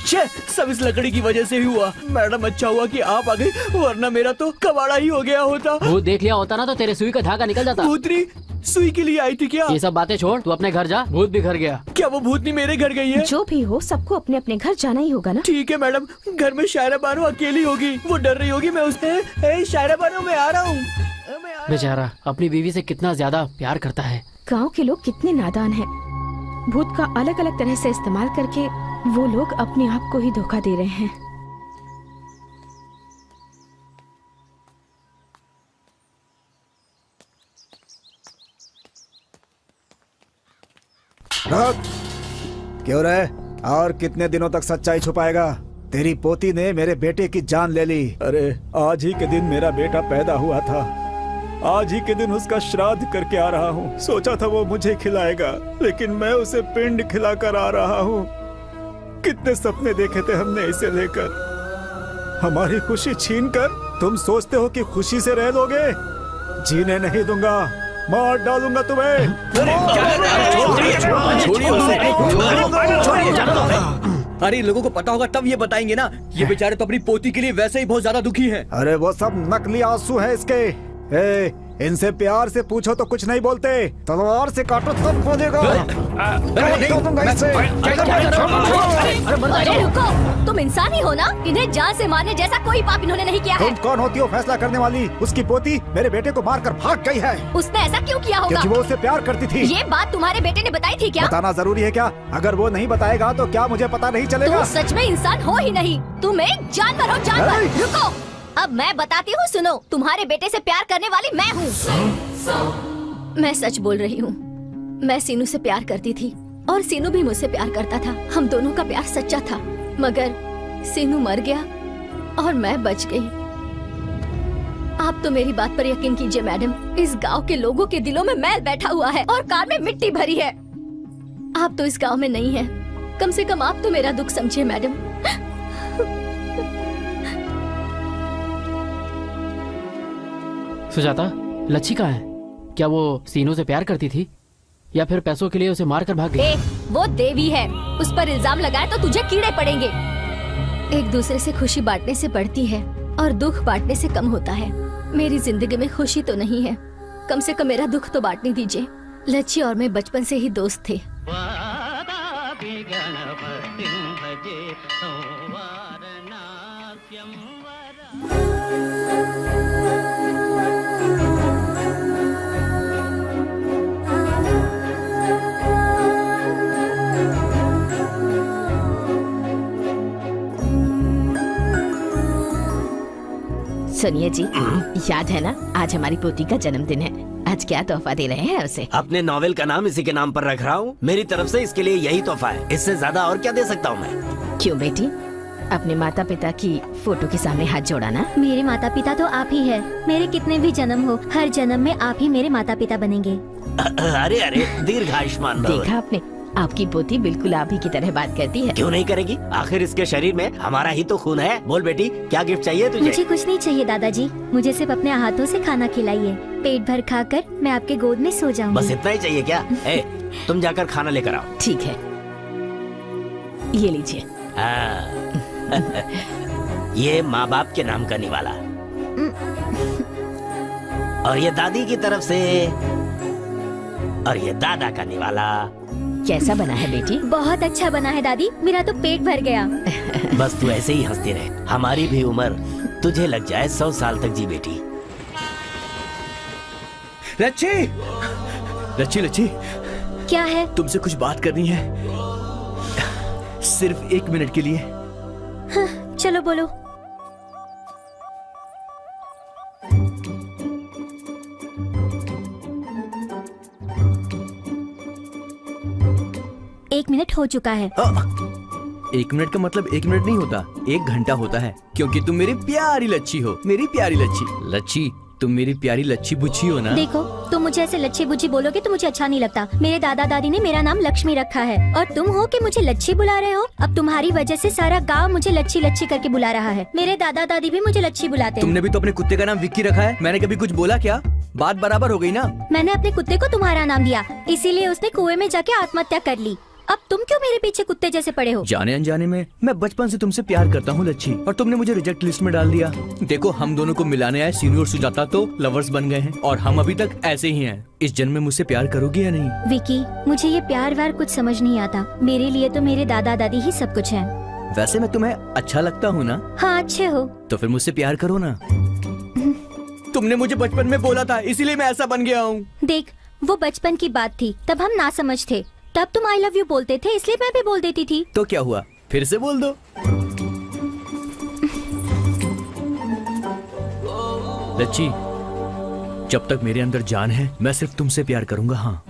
छे, सब इस लकड़ी की वजह से ही हुआ। मैडम अच्छा हुआ कि आप आ गई, वरना मेरा तो कबाड़ा ही हो गया होता। भूत देख लिया होता ना तो तेरे सुई का धागा निकल जाता। भूतनी सुई के लिए आई थी क्या? ये सब बातें छोड़, तू अपने घर जा। भूत भी घर गया। क्या वो भूतनी मेरे घर गई है? जो भी हो, सबको अपने अपने घर जाना ही होगा ना। ठीक है मैडम, घर में शायरा बानो अकेली होगी, वो डर रही होगी। मैं उससे शायरा बानो मैं आ रहा हूँ। बेचारा अपनी बीवी से कितना ज्यादा प्यार करता है। गांव के लोग कितने नादान हैं। भूत का अलग अलग तरह से इस्तेमाल करके वो लोग अपने आप को ही धोखा दे रहे हैं। रुक! क्यों रे? और कितने दिनों तक सच्चाई छुपाएगा? तेरी पोती ने मेरे बेटे की जान ले ली। अरे आज ही के दिन मेरा बेटा पैदा हुआ था। आज ही के दिन उसका श्राद्ध करके आ रहा हूँ। सोचा था वो मुझे खिलाएगा, लेकिन मैं उसे पिंड खिलाकर आ रहा हूँ। कितने सपने देखे थे हमने इसे लेकर। हमारी खुशी छीनकर तुम सोचते हो कि खुशी से रह लोगे? जीने नहीं दूंगा, मार डालूंगा तुम्हें। अरे लोगों को पता होगा तब ये बताएंगे ना। ये बेचारे तो अपनी पोती के लिए वैसे ही बहुत ज्यादा दुखी हैं। अरे वो सब नकली आंसू हैं इसके। इनसे प्यार से पूछो तो कुछ नहीं बोलते, तलवार से काटो तब बोलेगा। अरे रुको, तुम इंसान ही हो ना? इन्हें जान से मारने जैसा कोई पाप इन्होंने नहीं किया है। तुम कौन होती हो फैसला करने वाली? उसकी पोती मेरे बेटे को मारकर भाग गई है। उसने ऐसा क्यों किया होगा? क्योंकि वो उससे प्यार करती थी। ये बात तुम्हारे बेटे ने बताई थी क्या? बताना जरूरी है क्या? अगर वो नहीं बताएगा तो क्या मुझे पता नहीं चलेगा? तुम सच में इंसान हो ही नहीं, तुम एक जानवर हो, जानवर। रुको, अब मैं बताती हूँ, सुनो। तुम्हारे बेटे से प्यार करने वाली मैं हूँ। मैं सच बोल रही हूँ। मैं सीनू से प्यार करती थी और सीनू भी मुझसे प्यार करता था। हम दोनों का प्यार सच्चा था, मगर सीनू मर गया और मैं बच गई। आप तो मेरी बात पर यकीन कीजिए मैडम, इस गांव के लोगों के दिलों में मैल बैठा हुआ है और कार में मिट्टी भरी है। आप तो इस गांव में नहीं है, कम से कम आप तो मेरा दुख समझिए मैडम। सुजाता, लच्छी कहाँ है? क्या वो सीनू से प्यार करती थी या फिर पैसों के लिए उसे मार कर भाग गई? वो देवी है, उस पर इल्जाम लगाए तो तुझे कीड़े पड़ेंगे। एक दूसरे से खुशी बांटने से बढ़ती है और दुख बांटने से कम होता है। मेरी जिंदगी में खुशी तो नहीं है, कम से कम मेरा दुख तो बांटने दीजिए। लच्छी और मैं बचपन से ही दोस्त थे। सुनिए जी, याद है ना आज हमारी पोती का जन्मदिन है। आज क्या तोहफा दे रहे हैं उसे? अपने नॉवेल का नाम इसी के नाम पर रख रहा हूँ। मेरी तरफ से इसके लिए यही तोहफा है, इससे ज्यादा और क्या दे सकता हूँ मैं? क्यों बेटी, अपने माता पिता की फोटो के सामने हाथ जोड़ा ना। मेरे माता पिता तो आप ही है। मेरे कितने भी जन्म हो, हर जन्म में आप ही मेरे माता पिता बनेंगे। अरे अरे, दीर्घायुष्मान भव। देखा आपने, आपकी पोती बिल्कुल आप ही की तरह बात करती है। क्यों नहीं करेगी? आखिर इसके शरीर में हमारा ही तो खून है। बोल बेटी, क्या गिफ्ट चाहिए तुझे? मुझे कुछ नहीं चाहिए दादाजी, मुझे सिर्फ अपने हाथों से खाना खिलाइए। पेट भर खाकर मैं आपके गोद में सो जाऊंगी। बस इतना ही चाहिए क्या? तुम जाकर खाना लेकर आओ। ठीक है, ये लीजिए। ये माँ बाप के नाम का निवाला, और ये दादी की तरफ से, और ये दादा का निवाला। कैसा बना है बेटी? बहुत अच्छा बना है दादी, मेरा तो पेट भर गया। बस तू ऐसे ही हंसती रहे, हमारी भी उम्र तुझे लग जाए 100 साल तक जी बेटी। लच्छी, लच्छी, लच्छी, क्या है? तुमसे कुछ बात करनी है, सिर्फ 1 मिनट के लिए। हाँ, चलो बोलो। 1 मिनट हो चुका है। 1 मिनट का मतलब 1 मिनट नहीं होता, 1 घंटा होता है, क्योंकि तुम मेरी प्यारी लच्छी हो, मेरी प्यारी लच्छी। लच्छी, तुम मेरी प्यारी लच्छी बुच्छी हो ना। देखो, तुम मुझे ऐसे लच्छी बुच्छी बोलोगे तो मुझे अच्छा नहीं लगता। मेरे दादा दादी ने मेरा नाम लक्ष्मी रखा है और तुम हो कि मुझे लच्छी बुला रहे हो। अब तुम्हारी वजह से सारा गांव मुझे लच्छी लच्छी करके बुला रहा है। मेरे दादा दादी भी मुझे लच्छी बुलाते हैं। तुमने भी तो अपने कुत्ते का नाम विक्की रखा है, मैंने कभी कुछ बोला क्या? बात बराबर हो गई ना। मैंने अपने कुत्ते को तुम्हारा नाम दिया, इसीलिए उसने कुएं में जाके आत्महत्या कर ली। अब तुम क्यों मेरे पीछे कुत्ते जैसे पड़े हो? जाने अनजाने में मैं बचपन से तुमसे प्यार करता हूँ लच्छी, और तुमने मुझे रिजेक्ट लिस्ट में डाल दिया। देखो, हम दोनों को मिलाने आए सीनू और सुजाता तो लवर्स बन गए हैं, और हम अभी तक ऐसे ही हैं। इस जन्म में मुझसे प्यार करोगी या नहीं? विकी, मुझे ये प्यार व्यार कुछ समझ नहीं आता। मेरे लिए तो मेरे दादा दादी ही सब कुछ है। वैसे मैं तुम्हें अच्छा लगता हूँ ना? हाँ, अच्छे हो। तो फिर मुझसे प्यार करो ना। तुमने मुझे बचपन में बोला था, इसीलिए मैं ऐसा बन गया हूँ। देख, वो बचपन की बात थी, तब हम ना समझ थे। तब तुम आई लव यू बोलते थे, इसलिए मैं भी बोल देती थी। तो क्या हुआ, फिर से बोल दो। लच्छी, जब तक मेरे अंदर जान है मैं सिर्फ तुमसे प्यार करूंगा। हाँ,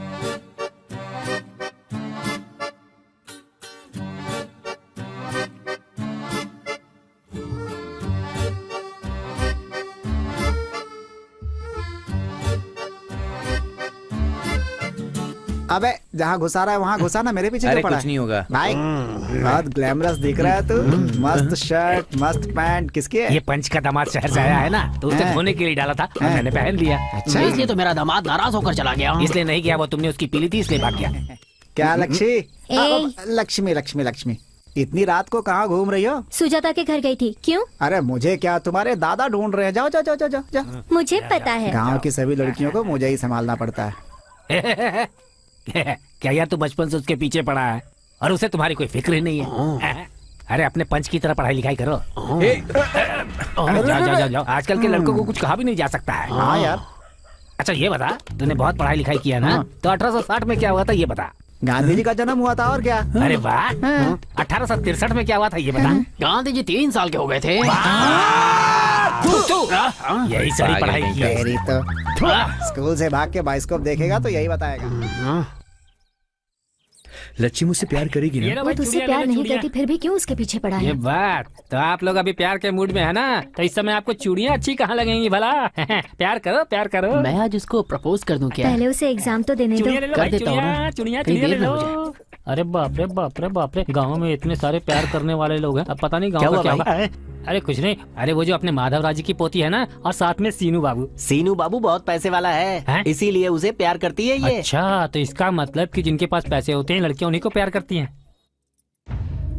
अबे जहाँ घुसा रहा है वहाँ घुसा ना, मेरे पीछे अरे क्यों पड़ा कुछ नहीं होगा भाई। बहुत ग्लैमरस दिख रहा है तू। मस्त शर्ट, मस्त पैंट, किसके है? ये पंच का दामाद शहर से आया है ना, तो उसे धोने के लिए डाला था और मैंने पहन लिया। अच्छा, इसलिए तो मेरा दामाद नाराज होकर चला गया। इसलिए नहीं किया, वो तुमने उसकी पीली थी इसलिए भाग गया। क्या लक्ष्मी? ए। लक्ष्मी लक्ष्मी लक्ष्मी, इतनी रात को कहाँ घूम रही हो? सुजाता के घर गई थी। क्यों? अरे मुझे क्या, तुम्हारे दादा ढूंढ रहे हैं। जाओ जाओ जाओ जाओ जाओ, जाओ। मुझे पता है। गाँव की सभी लड़कियों को मुझे ही संभालना पड़ता है। क्या यार, तू बचपन से उसके पीछे पड़ा है और उसे तुम्हारी कोई फिक्र ही नहीं है। अरे अपने पंच की तरह पढ़ाई लिखाई करो। अरे जाओ जाओ जाओ, आजकल के लड़कों को कुछ कहा भी नहीं जा सकता है। हाँ यार। अच्छा ये बता, तूने बहुत पढ़ाई लिखाई किया ना, तो 1860 में क्या हुआ था ये बता। गांधी जी का जन्म हुआ था, और क्या? अरे वाह। 1863 में क्या हुआ था ये बता। गांधी जी 3 साल के हो गए थे। यही सारी पढ़ाई की है। मेरी तो स्कूल से भाग के बाइस्कोप देखेगा तो यही बताएगा। लच्छी मुझसे प्यार करेगी ना? वो तुझसे प्यार नहीं करती, फिर भी क्यों उसके पीछे पड़ा ये है? बात तो, आप लोग अभी प्यार के मूड में है ना, तो इस समय आपको चूड़ियाँ अच्छी कहाँ लगेंगी भला? प्यार करो प्यार करो। मैं आज उसको प्रपोज कर दूं क्या? पहले उसे एग्जाम तो देने दो। चूड़ियाँ ले लो कर भाई, देता हूँ ना। चूड़ियाँ कहीं देर ले ना हो लो। अरे बाप रे बाप रे बाप रे, गाँव में इतने सारे प्यार करने वाले लोग हैं, अब पता नहीं गाँव का क्या होगा। अरे कुछ नहीं, अरे वो जो अपने माधव राजी की पोती है ना, और साथ में सीनू बाबू। सीनू बाबू बहुत पैसे वाला है, इसीलिए उसे प्यार करती है ये। अच्छा, तो इसका मतलब कि जिनके पास पैसे होते हैं लड़कियां उन्हीं को प्यार करती हैं।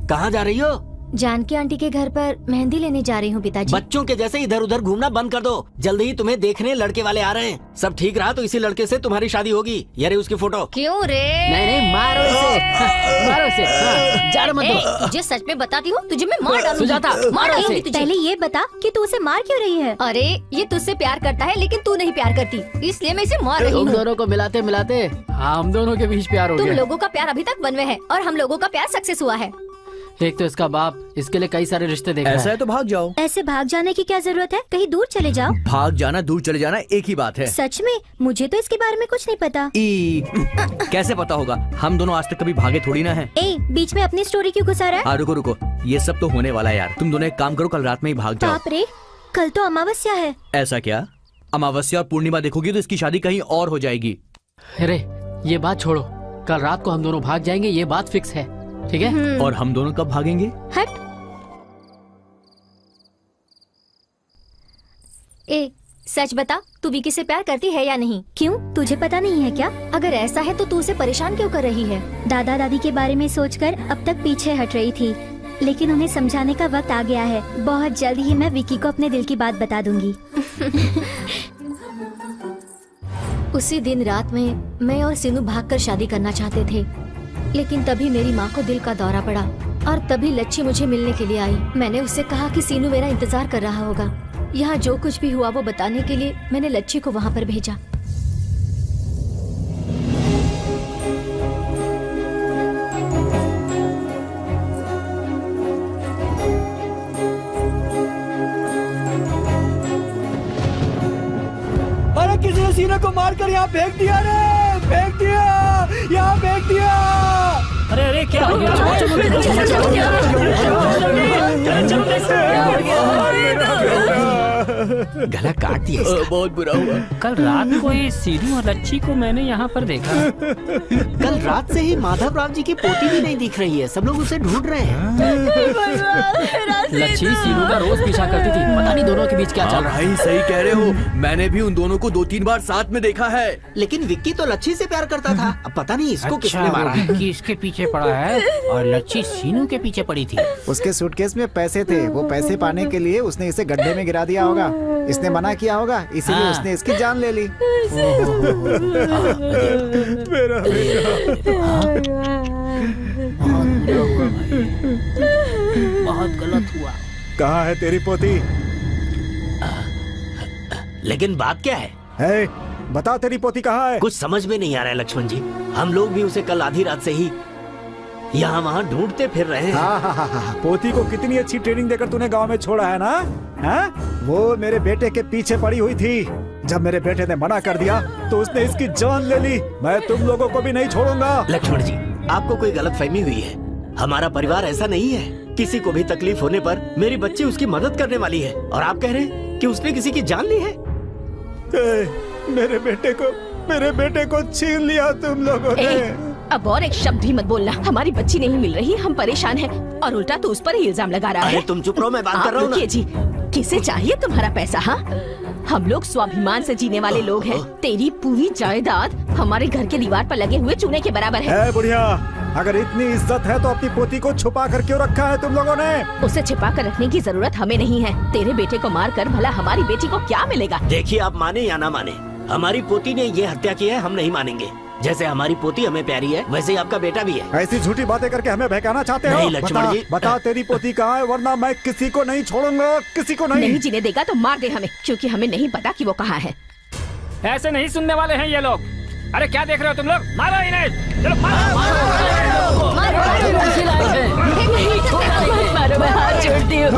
कहाँ जा रही हो? जानकी आंटी के घर पर मेहंदी लेने जा रही हूँ पिताजी। बच्चों के जैसे इधर उधर घूमना बंद कर दो, जल्दी ही तुम्हें देखने लड़के वाले आ रहे हैं। सब ठीक रहा तो इसी लड़के से तुम्हारी शादी होगी। ये रही उसकी फोटो। क्यों रे? नहीं, मारो इसे। मारो इसे। जाने मत दो। तुझे सच में बताती हूँ, तुझे मैं मार डालूंगी। सुजाता, मारो इसे। पहले ये बता कि तू उसे मार क्यों रही है? अरे ये तुझसे प्यार करता है, लेकिन तू नहीं प्यार करती, इसलिए मैं इसे मार रही तुम हूँ। दोनों को मिलाते मिलाते हम दोनों के बीच प्यार हो तुम गया। लोगों का प्यार अभी तक वन वे है और हम लोगों का प्यार सक्सेस हुआ है। एक तो इसका बाप इसके लिए कई सारे रिश्ते देख रहा ऐसा है। है तो भाग जाओ। ऐसे भाग जाने की क्या जरूरत है? कहीं दूर चले जाओ। भाग जाना दूर चले जाना एक ही बात है। सच में मुझे तो इसके बारे में कुछ नहीं पता। कैसे पता होगा, हम दोनों आज तक कभी भागे थोड़ी ना हैं। ए, बीच में अपनी स्टोरी क्यों घुसा रहा है? हाँ रुको रुको, ये सब तो होने वाला है यार। तुम दोनों एक काम करो, कल रात में ही भाग जाओ। बाप रे, कल तो अमावस्या है। ऐसा क्या? अमावस्या और पूर्णिमा देखोगी तो इसकी शादी कहीं और हो जाएगी। अरे ये बात छोड़ो, कल रात को हम दोनों भाग जाएंगे, ये बात फिक्स है, ठीक है? और हम दोनों कब भागेंगे? हट। ए, सच बता, तू विकी से प्यार करती है या नहीं? क्यों, तुझे पता नहीं है क्या? अगर ऐसा है तो तू उसे परेशान क्यों कर रही है? दादा दादी के बारे में सोचकर अब तक पीछे हट रही थी, लेकिन उन्हें समझाने का वक्त आ गया है। बहुत जल्द ही मैं विकी को अपने दिल की बात बता दूंगी। उसी दिन रात में मैं और सीनू भागकर शादी करना चाहते थे, लेकिन तभी मेरी माँ को दिल का दौरा पड़ा और तभी लच्छी मुझे मिलने के लिए आई। मैंने उससे कहा कि सीनू मेरा इंतजार कर रहा होगा। यहाँ जो कुछ भी हुआ वो बताने के लिए मैंने लच्छी को वहाँ पर भेजा। अरे किसी ने सीने को मारकर यहाँ फेंक दिया रे, फेंक दिया, यहाँ फेंक दिया। अरे अरे क्या हो गया? गला काट दिया इसका। बहुत बुरा हुआ। कल रात को ये सीनू और लच्छी को मैंने यहाँ पर देखा। कल रात से ही माधव राव जी की पोती भी नहीं दिख रही है, सब लोग उसे ढूंढ रहे हैं। लच्छी सीनू का रोज पीछा करती थी, पता नहीं दोनों के बीच क्या चल रहा है। भाई सही कह रहे हो, मैंने भी उन दोनों को 2-3 बार साथ में देखा है। लेकिन विक्की तो लच्छी से प्यार करता था, अब पता नहीं इसको किसने मारा है। कि इसके पीछे पड़ा है और लच्छी सीनू के पीछे पड़ी थी। उसके सूटकेस में पैसे थे, वो पैसे पाने के लिए उसने इसे गड्ढे में गिरा दिया होगा। इसने मना किया होगा, इसीलिए उसने इसकी जान ले ली। मेरा बहुत गलत हुआ। कहाँ है तेरी पोती? लेकिन बात क्या है? है, बता तेरी पोती कहाँ है? कुछ समझ में नहीं आ रहा है लक्ष्मण जी। हम लोग भी उसे कल आधी रात से ही यहाँ वहाँ ढूंढते फिर रहे हैं। हाँ। पोती को कितनी अच्छी ट्रेनिंग देकर तूने गांव में छोड़ा है ना? हाँ? वो मेरे बेटे के पीछे पड़ी हुई थी। जब मेरे बेटे ने मना कर दिया तो उसने इसकी जान ले ली। मैं तुम लोगों को भी नहीं छोड़ूंगा। लक्ष्मण जी, आपको कोई गलतफहमी हुई है। हमारा परिवार ऐसा नहीं है। किसी को भी तकलीफ होने पर मेरी बच्ची उसकी मदद करने वाली है, और आप कह रहे हैं कि उसने किसी की जान ली है। मेरे बेटे को छीन लिया तुम लोगों ने। अब और एक शब्द भी मत बोलना। हमारी बच्ची नहीं मिल रही, हम परेशान हैं, और उल्टा तो उस पर ही इल्जाम लगा रहा है। अरे तुम चुप रहो, मैं बात कर रहा हूँ ना। जी, किसे चाहिए तुम्हारा पैसा? हाँ, हम लोग स्वाभिमान से जीने वाले लोग हैं। तेरी पूरी जायदाद हमारे घर के दीवार पर लगे हुए चूने के बराबर है। बुढ़िया, अगर इतनी इज्जत है तो अपनी पोती को छुपा कर क्यों रखा है तुम लोगों ने? उसे छिपा कर रखने की जरूरत हमें नहीं है। तेरे बेटे को मार कर भला हमारी बेटी को क्या मिलेगा? देखिए, आप माने या ना माने, हमारी पोती ने ये हत्या की है, हम नहीं मानेंगे। जैसे हमारी पोती हमें प्यारी है, वैसे ही आपका बेटा भी है। ऐसी झूठी बातें करके हमें बहकाना चाहते हो? नहीं लक्ष्मण जी, बता तेरी पोती कहाँ है, वरना मैं किसी को नहीं छोड़ूंगा, किसी को नहीं। नहीं जीने देगा तो मार दे हमें, क्योंकि हमें नहीं पता कि वो कहाँ है। ऐसे नहीं सुनने वाले हैं ये लोग। अरे क्या देख रहे हो तुम लोग? मारो इन्हें, चलो मारो। मैं हाथ जोड़ती हूँ।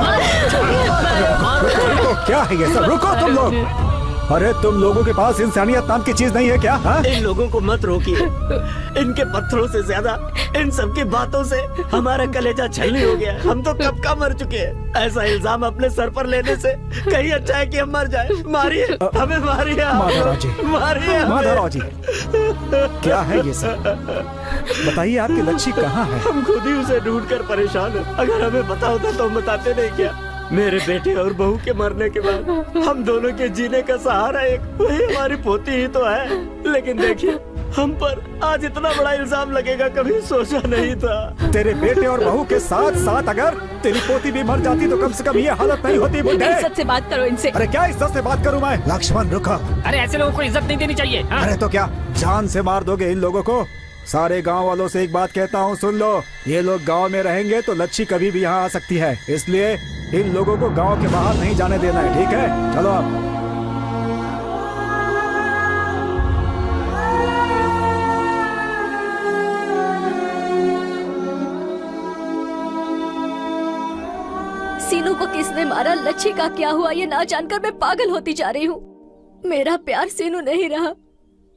क्या है ये सब? रुको तुम लोग। अरे तुम लोगों के पास इंसानियत नाम की चीज नहीं है क्या? हा? इन लोगों को मत रोकिए। इनके पत्थरों से ज्यादा इन सब की बातों से हमारा कलेजा छलनी हो गया। हम तो कब का मर चुके हैं। ऐसा इल्जाम अपने सर पर लेने से कहीं अच्छा है कि हम मर जाए। मारिए हमें, मारिए माधवराव जी, मारिए माधवराव जी, क्या है ये सब? बताइए आपकी लच्छी कहाँ है? हम खुद ही उसे ढूंढ कर परेशान हैं। अगर हमें पता होता तो हम बताते नहीं क्या? मेरे बेटे और बहू के मरने के बाद हम दोनों के जीने का सहारा एक वही हमारी पोती ही तो है। लेकिन देखिए, हम पर आज इतना बड़ा इल्जाम लगेगा, कभी सोचा नहीं था। तेरे बेटे और बहू के साथ साथ अगर तेरी पोती भी मर जाती तो कम से कम ये हालत नहीं होती। बुड्ढे, इज्जत से बात करो इनसे। अरे क्या इज्जत से बात करूं मैं? लक्ष्मण रुको। अरे ऐसे लोगों को इज्जत नहीं देनी चाहिए। हाँ? अरे तो क्या जान से मार दोगे इन लोगों को? सारे गांव वालों से एक बात कहता हूँ, सुन लो। ये लोग गांव में रहेंगे तो लच्छी कभी भी यहाँ आ सकती है, इसलिए इन लोगों को गांव के बाहर नहीं जाने देना है, ठीक है? चलो अब। सीनू को किसने मारा, लच्छी का क्या हुआ, ये ना जानकर मैं पागल होती जा रही हूँ। मेरा प्यार सीनू नहीं रहा,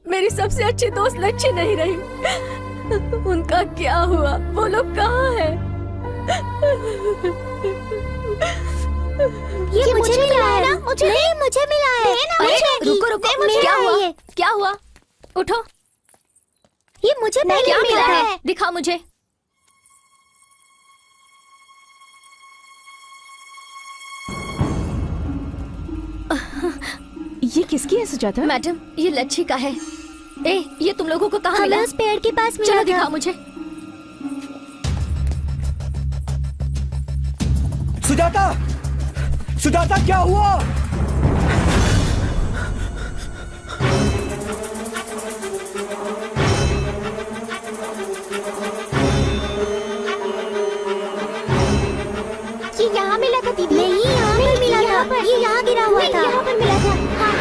मेरी सबसे अच्छी दोस्त लच्छी नहीं रही। उनका क्या हुआ? वो लोग कहाँ हैं? ये मुझे मिला है ना? मुझे मिला है। अरे रुको, क्या हुआ? क्या हुआ? उठो। ये मुझे क्या मिला है? दिखा मुझे। ये किसकी है सुजाता? मैडम, ये लच्छी का है। ये तुम लोगों को कहाँ मिला? हमें उस पेड़ के पास मिला चलो था। दिखा मुझे। सुजाता, सुजाता क्या हुआ? ये यहाँ मिला था दीदी? नहीं, यहाँ पर मिला था। ये यहाँ गिरा हुआ था। यहाँ पर मिला था। हाँ।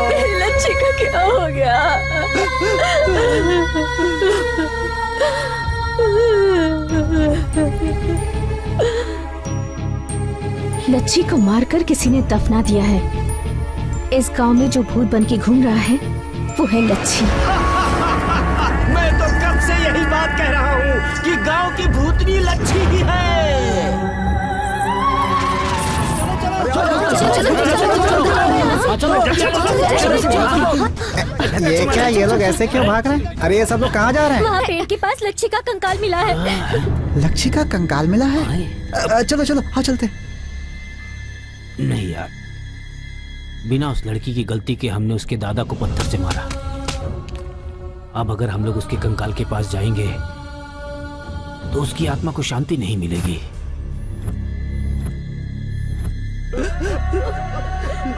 मेरी लच्छी का क्या हो गया? लच्छी को मारकर किसी ने दफना दिया है। इस गांव में जो भूत बन के घूम रहा है वो है लच्छी। मैं तो कब से यही बात कह रहा हूँ कि गांव की भूतनी लच्छी ही है। ये क्या, ये लोग ऐसे क्यों भाग रहे हैं? अरे ये सब लोग कहाँ जा रहे हैं? वहाँ पेड़ के पास लच्छी का कंकाल मिला है। लच्छी का कंकाल मिला है? चलो चलो हाँ चलते। नहीं यार, बिना उस लड़की की गलती के हमने उसके दादा को पत्थर से मारा। अब अगर हम लोग उसके कंकाल के पास जाएंगे तो उसकी आत्मा को शांति नहीं मिलेगी।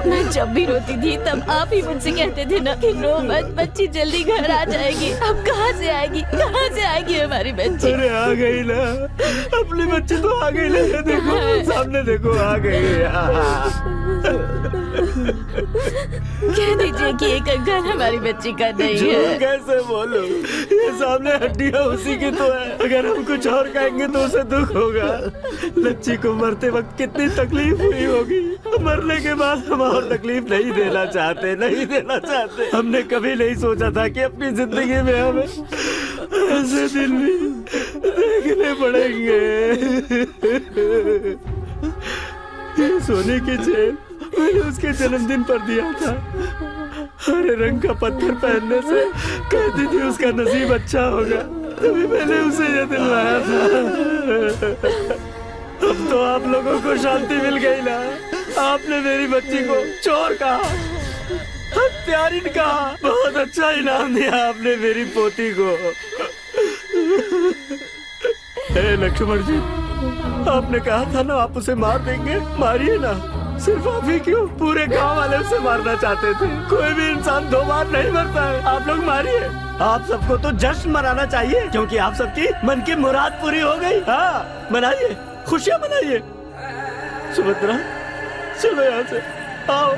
मैं जब भी रोती थी तब आप ही मुझसे कहते थे ना कि रो मत, बच्ची जल्दी घर आ जाएगी। अब कहाँ से आएगी, कहाँ से आएगी हमारी बच्ची? अरे आ गई ना, अपनी बच्ची तो आ गई ना। देखो सामने देखो, आ गई। कह दीजिए कि ये कंकाल हमारी बच्ची का नहीं है। कैसे बोलूं, ये सामने हड्डियां उसी की तो है। अगर हम कुछ और कहेंगे तो उसे दुख होगा। लच्छी को मरते वक्त कितनी तकलीफ हुई होगी, मरने के बाद हम और तकलीफ नहीं देना चाहते, नहीं देना चाहते। हमने कभी नहीं सोचा था कि अपनी जिंदगी में हमें ऐसे दिन भी देखने पड़ेंगे। ये सोने की चेन मैंने उसके जन्मदिन पर दिया था। हरे रंग का पत्थर पहनने से कहती थी उसका नसीब अच्छा होगा, तभी मैंने उसे ये दिलवाया था। अब तो आप लोगों को शांति मिल गई ना। आपने मेरी बच्ची को चोर कहा, हत्यारिन कहा। बहुत अच्छा इनाम दिया आपने मेरी पोती को। हे लक्ष्मण जी, आपने कहा था ना आप उसे मार देंगे, मारिए ना। सिर्फ आप ही क्यों, पूरे गांव वाले उसे मारना चाहते थे। कोई भी इंसान 2 बार नहीं मरता है। आप लोग मारिए। आप सबको तो जश्न मनाना चाहिए क्योंकि आप सबकी मन की मुराद पूरी हो गई। हाँ मनाइए, खुशियाँ मनाइए। सुभद्रा चलो यहाँ से, आओ।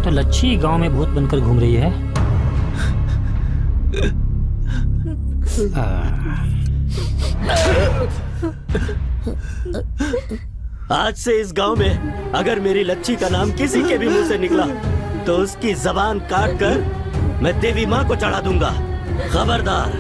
तो लच्छी गांव में भूत बनकर घूम रही है। आज से इस गांव में अगर मेरी लच्छी का नाम किसी के भी मुंह से निकला तो उसकी जबान काट कर मैं देवी माँ को चढ़ा दूंगा। खबरदार।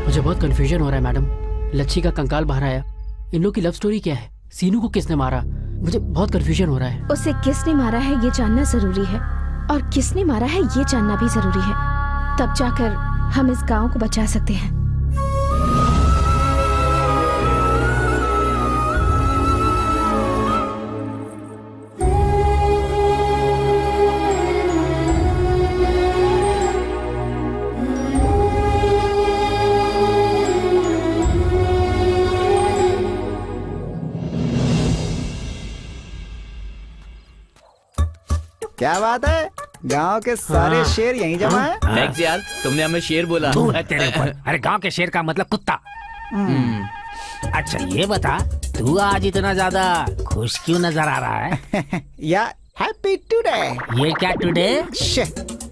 मुझे बहुत कंफ्यूजन हो रहा है मैडम। लच्छी का कंकाल बाहर आया, इन लोग की लव स्टोरी क्या है? सीनू को किसने मारा? मुझे बहुत कंफ्यूजन हो रहा है। उसे किसने मारा है ये जानना जरूरी है, और किसने मारा है ये जानना भी जरूरी है। तब जाकर हम इस गांव को बचा सकते हैं। क्या बात है, गांव के सारे शेर यहीं जमा है। थैंक्स यार, तुमने हमें शेर बोला। तू है तेरे ऊपर। अरे गांव के शेर का मतलब कुत्ता। अच्छा ये बता, तू आज इतना ज्यादा खुश क्यों नजर आ रहा है? या हैप्पी टुडे। ये क्या टुडे?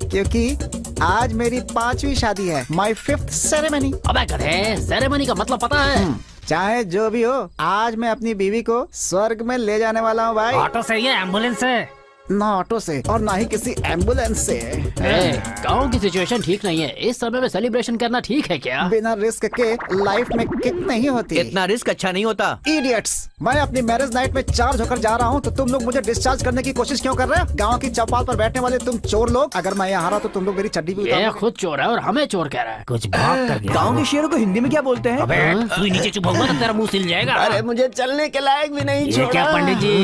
क्योंकि आज मेरी 5वीं शादी है, माय 5th सेरेमनी। अबे गधे, सेरेमनी का मतलब पता है? चाहे जो भी हो, आज मैं अपनी बीवी को स्वर्ग में ले जाने वाला हूँ भाई। ऑटो से या एम्बुलेंस से? ना ऑटो से और ना ही किसी एम्बुलेंस से। गांव की सिचुएशन ठीक नहीं है, इस समय में सेलिब्रेशन करना ठीक है क्या? बिना रिस्क के लाइफ में किक नहीं होती। इतना रिस्क अच्छा नहीं होता। इडियट्स, मैं अपनी मैरिज नाइट में चार्ज होकर जा रहा हूँ तो तुम लोग मुझे डिस्चार्ज करने की कोशिश क्यों कर रहे हैं? गांव की चौपाल पर बैठने वाले तुम चोर लोग, अगर मैं यहाँ हारा तो तुम लोग मेरी चड्डी भी ये खुद चोर है और हमें चोर कह रहा है। कुछ भाग कर गया। गांव के शेरों को हिंदी में क्या बोलते हैं? अबे तू नीचे चुप होगा तो तेरा मुंह सिल जाएगा। अरे मुझे चलने के लायक भी नहीं ये छोड़ा। क्या पंडित जी,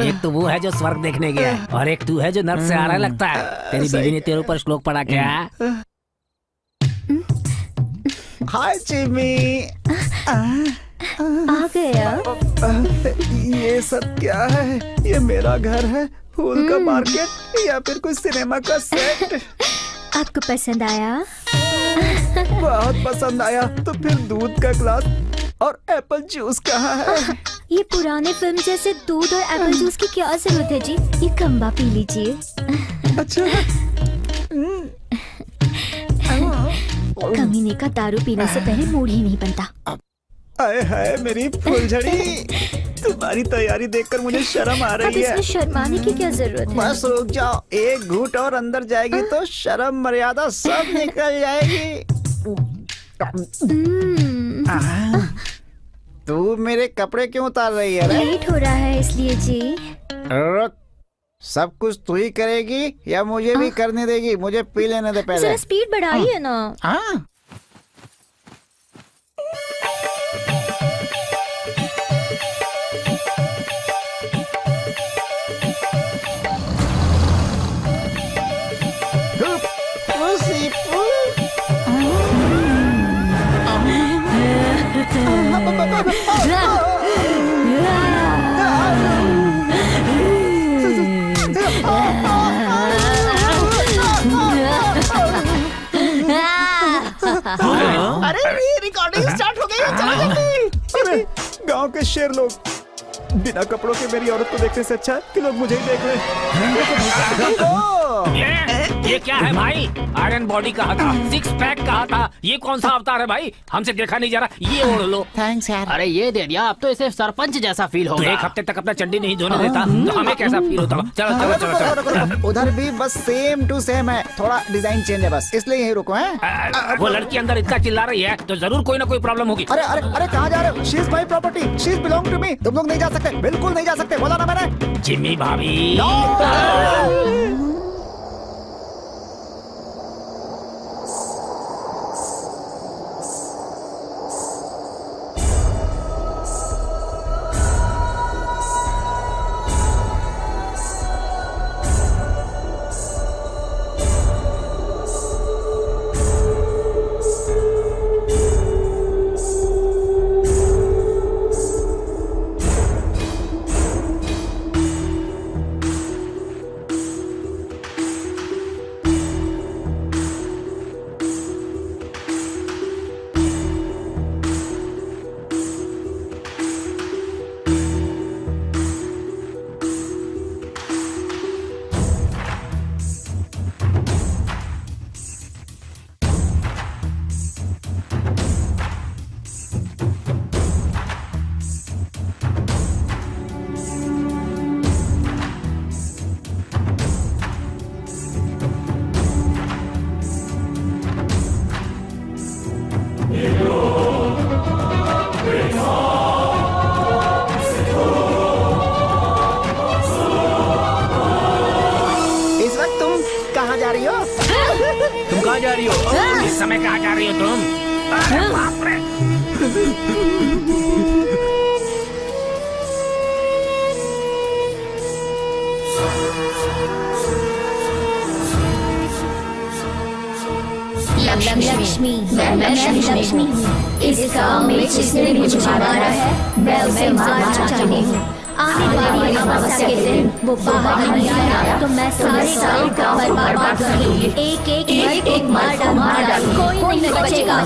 एक तो वो है जो स्वर्ग देखने गया है और एक तू है जो नर्क से आ रहा लगता है। तेरी बीवी ने तेरे ऊपर श्लोक पढ़ा क्या? हाय चिमी। आ गया। ये सब क्या है? ये मेरा घर है, फूल का मार्केट या फिर कोई सिनेमा का सेट। आपको पसंद आया? बहुत पसंद आया। तो फिर दूध का ग्लास और एप्पल जूस कहाँ है? ये पुराने फिल्म जैसे दूध और एप्पल जूस की क्या जरूरत है जी? ये कम्बा पी लीजिए। अच्छा। कमीने का दारू पीने से पहले मूड ही नहीं बनता। आए हाय मेरी फुलझड़ी, तुम्हारी तैयारी देखकर मुझे शर्म आ अब रही है। इसमें शर्माने की क्या जरूरत है? बस रुक जाओ, एक घूंट और अंदर जाएगी तो शर्म मर्यादा सब निकल जाएगी। तू मेरे कपड़े क्यों उतार रही है रे? लेट हो रहा है इसलिए जी। रुक, सब कुछ तू ही करेगी या मुझे भी करने देगी? मुझे पी लेने दे पहले। जरा स्पीड बढ़ाइए ना। हाँ। अरे ये रिकॉर्डिंग स्टार्ट हो गई है, चलो जल्दी। अरे गांव के शेर लोग, बिना कपड़ों के मेरी औरत को देखने से अच्छा है कि लोग मुझे ही देख लें। ये क्या है भाई? आयरन बॉडी कहा था, सिक्स पैक कहा था, ये कौन सा अवतार है भाई? हमसे देखा नहीं जा रहा, ये ओढ़ लो। थैंक्स यार। अरे ये दे दिया, अब तो इसे सरपंच जैसा फील तो होगा। एक हफ्ते तक अपना चंडी नहीं धोने देता तो हमें कैसा फील होता? चलो चलो चलो चलो। उधर भी बस सेम टू सेम है, थोड़ा डिजाइन चेंज है बस, इसलिए यही रुको हैं। वो लड़की अंदर इतना चिल्ला रही है तो जरूर कोई ना कोई प्रॉब्लम होगी। अरे अरे अरे कहाँ जा रहे हो? She is my property, she is belong to me. तुम लोग नहीं जा सकते, बिल्कुल नहीं जा सकते, बोला ना मैंने। जिम्मी भाभी। इस वक्त तुम कहाँ जा रही हो? तुम कहाँ जा रही हो? इस समय कहाँ जा रही हो तुम? अरे बाप रे। लक्ष्मी, मैं लक्ष्मी हूँ। इस गांव में जिसने मुझे मारा है मैं उसे मारना चाहती हूँ। आने वाली अमावस्या के दिन वो बाहर नहीं आया तो मैं सारे गांव पर बर्बाद कर दूंगी। एक मार डाल, कोई नहीं बचेगा।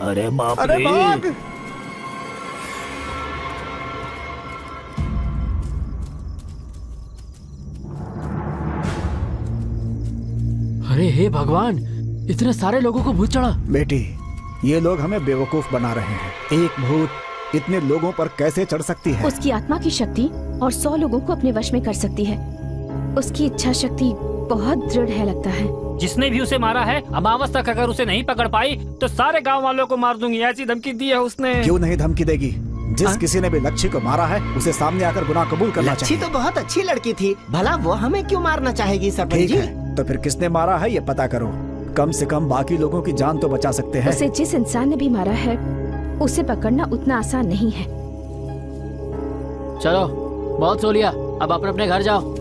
अरे बाप अरे रे। भाग। अरे हे भगवान, इतने सारे लोगों को भूत चढ़ा। बेटी, ये लोग हमें बेवकूफ बना रहे हैं। एक भूत इतने लोगों पर कैसे चढ़ सकती है? उसकी आत्मा की शक्ति और 100 लोगों को अपने वश में कर सकती है। उसकी इच्छा शक्ति बहुत दृढ़ है लगता है। जिसने भी उसे मारा है, अमावस तक अगर उसे नहीं पकड़ पाई तो सारे गांव वालों को मार दूंगी, ऐसी धमकी दी है उसने। क्यों नहीं धमकी देगी? जिस किसी ने भी लक्ष्मी को मारा है उसे सामने आकर गुनाह कबूल करना लच्छी चाहिए। तो बहुत अच्छी लड़की थी, भला वो हमें क्यों मारना चाहेगी सरपंच ठीक जी? है, तो फिर किसने मारा है ये पता करो। कम से कम बाकी लोगों की जान तो बचा सकते हैं। उसे जिस इंसान ने भी मारा है उसे पकड़ना उतना आसान नहीं है। चलो, बहुत सो लिया, अब अपने अपने घर जाओ।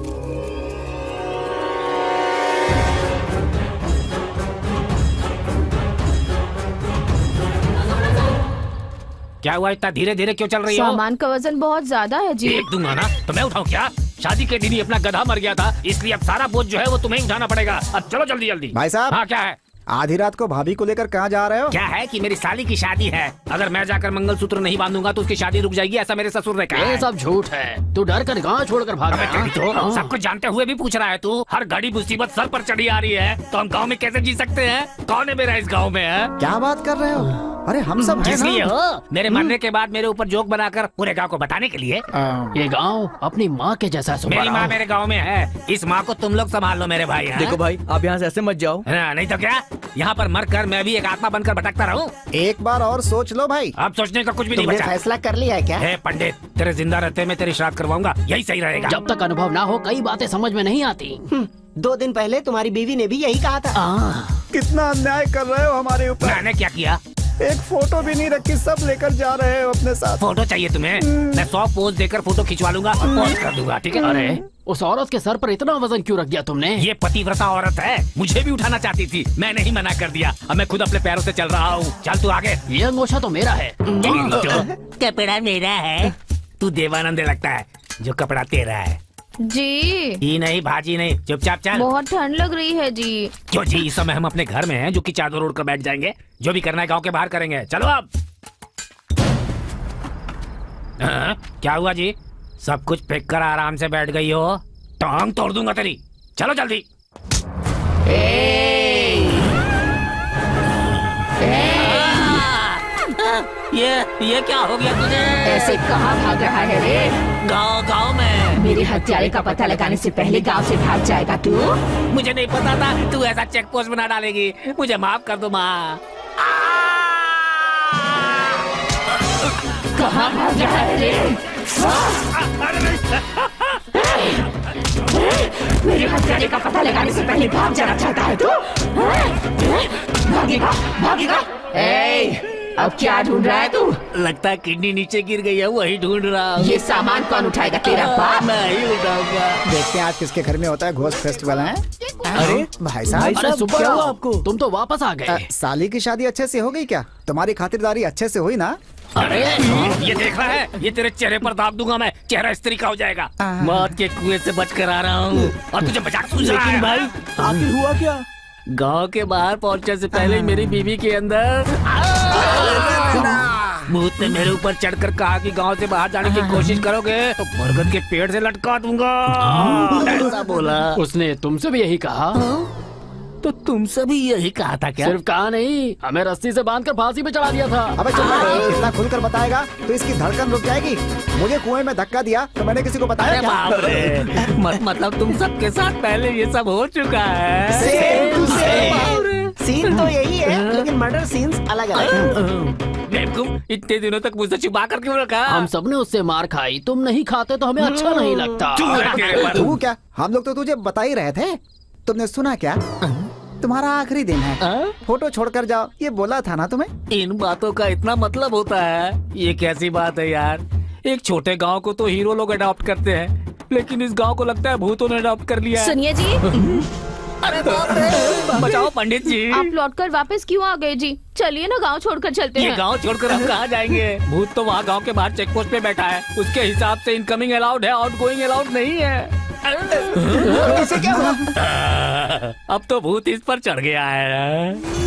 क्या हुआ, इतना धीरे धीरे क्यों चल रही हो? सामान का वजन बहुत ज्यादा है जी। एक दूंगा ना तो मैं उठाऊं क्या? शादी के दिन ही अपना गधा मर गया था, इसलिए अब सारा बोझ जो है वो तुम्हें ही उठाना पड़ेगा। अब चलो जल्दी जल्दी। भाई साहब। हाँ क्या है? आधी रात को भाभी को लेकर कहाँ जा रहे हो? क्या है कि मेरी साली की शादी है, अगर मैं जाकर मंगलसूत्र नहीं बांधूंगा तो उसकी शादी रुक जाएगी, ऐसा मेरे ससुर ने कहा ये है। सब झूठ है। तू डर कर गाँव छोड़कर भाग अबे गया। तेरी तो सब कुछ जानते हुए भी पूछ रहा है तू। हर घड़ी मुसीबत सर पर चढ़ी आ रही है तो हम गांव में कैसे जी सकते हैं? कौन है मेरा इस गांव में है? क्या बात कर रहे हो? अरे हम सब हैं इसलिए ना? हो मेरे मरने के बाद मेरे ऊपर जोक बनाकर पूरे गांव को बताने के लिए। ये गांव अपनी माँ के जैसा है मेरी माँ सुब्बाराव। मेरे गांव में है, इस माँ को तुम लोग संभाल लो मेरे भाई। हाँ? देखो भाई, आप यहाँ से ऐसे मत जाओ। नहीं तो क्या, यहाँ पर मरकर मैं भी एक आत्मा बनकर भटकता रहूं? एक बार और सोच लो भाई। अब सोचने का कुछ भी नहीं तुमने बचा। फैसला कर लिया है क्या? हे पंडित, तेरे जिंदा रहते मैं तेरी श्राद्ध करवाऊंगा, यही सही रहेगा। जब तक अनुभव ना हो कई बातें समझ में नहीं आती। 2 दिन पहले तुम्हारी बीवी ने भी यही कहा था। कितना अन्याय कर रहे हो हमारे ऊपर। मैंने क्या किया? एक फोटो भी नहीं रखी, सब लेकर जा रहे हो अपने साथ। फोटो चाहिए तुम्हें? मैं 100 पोज देकर फोटो खिंचवा लूंगा और पोस्ट कर दूंगा, ठीक है? अरे उस औरत के सर पर इतना वजन क्यों रख दिया तुमने? ये पतिव्रता औरत है, मुझे भी उठाना चाहती थी, मैंने ही मना कर दिया। अब मैं खुद अपने पैरों से चल रहा हूँ। चल तू आगे। ये अंगोछा तो मेरा है। कपड़ा मेरा है, तू देवानंद लगता है, जो कपड़ा तेरा है। जी जी नहीं, भाजी नहीं, चुपचाप चल। बहुत ठंड लग रही है जी। क्यों जी, इस समय हम अपने घर में हैं, जो कि चादर ओढ़ कर बैठ जाएंगे। जो भी करना है गांव के बाहर करेंगे। चलो अब। क्या हुआ जी? सब कुछ फेंक कर आराम से बैठ गई हो? टांग तोड़ दूंगा तेरी। चलो जल्दी। ये क्या हो गया तुझे? ऐसे कहाँ भाग रहा है रे? गांव में मेरे हत्यारे का पता लगाने से पहले गांव से भाग जाएगा तू? मुझे नहीं पता था तू ऐसा चेक पोस्ट बना डालेगी। मुझे माफ कर दो माँ। कहाँ भाग रहा है रे? मेरे हत्यारे का पता लगाने से पहले भाग जाना चाहता है तू? भागेगा, भागेगा। अब क्या ढूंढ रहा है तू? लगता है किडनी नीचे गिर गई है, वही ढूंढ रहा हूँ। ये सामान कौन उठाएगा? तेरा बाप? मैं ही उठाऊंगा। देखते हैं आज किसके घर में होता है घोस्ट फेस्टिवल है। अरे भाई साहब, भाई अरे साहब, क्या सुब्बाराव, हुआ आपको? तुम तो वापस आ गए। साली की शादी अच्छे से हो गई क्या? तुम्हारी खातिरदारी अच्छे से हुई ना? अरे ये देख रहा है, ये तेरे चेहरे पर दाग दूंगा मैं, चेहरा स्त्री का हो जाएगा। मौत के कुएं से बच कर आ रहा हूँ और तुझे मजाक सूझ रहा है। भाई आखिर हुआ क्या? गांव के बाहर पहुंचने से पहले मेरी बीवी के अंदर भूत ने मेरे ऊपर चढ़कर कहा कि गांव से बाहर जाने की कोशिश करोगे तो बरगद के पेड़ से लटका दूंगा, ऐसा बोला। उसने तुमसे भी यही कहा? तो तुमसे भी यही कहा था क्या? सिर्फ कहा नहीं, हमें रस्सी से बांधकर फांसी पे चढ़ा दिया था। अबे चुप रहो, इतना खुलकर बताएगा तो इसकी धड़कन रुक जाएगी। मुझे कुएं में धक्का दिया तो मैंने किसी को बताया अरे क्या? बाप रे, मतलब तुम सबके साथ पहले ये सब हो चुका है। सीन तो यही है, लेकिन मर्डर सीन्स अलग अलग हैं। बेवकूफ, इतने दिनों तक मुझसे छुपा कर क्यों रखा? हम सबने उससे मार खाई, तुम नहीं खाते तो हमें अच्छा नहीं लगता। तू क्या? हम लोग तो तुझे बता ही रहे थे। तुमने सुना क्या? तुम्हारा आखिरी दिन है, फोटो छोड़कर जाओ, ये बोला था ना तुम्हें? इन बातों का इतना मतलब होता है? ये कैसी बात है यार? एक छोटे गांव को तो हीरो लोग अडॉप्ट करते हैं, लेकिन इस गांव को लगता है भूतों ने अडॉप्ट कर लिया है। सुनिए जी, अरे बाप रे, बचाओ पंडित जी। आप लौटकर वापस क्यों आ गए जी? चलिए ना गांव छोड़कर चलते ये हैं। गांव छोड़कर हम कहाँ जाएंगे? भूत तो वहाँ गांव के बाहर चेक पोस्ट पे बैठा है, उसके हिसाब से इनकमिंग अलाउड है, आउटगोइंग अलाउड नहीं है। इसे क्या हुआ? अब तो भूत इस पर चढ़ गया है।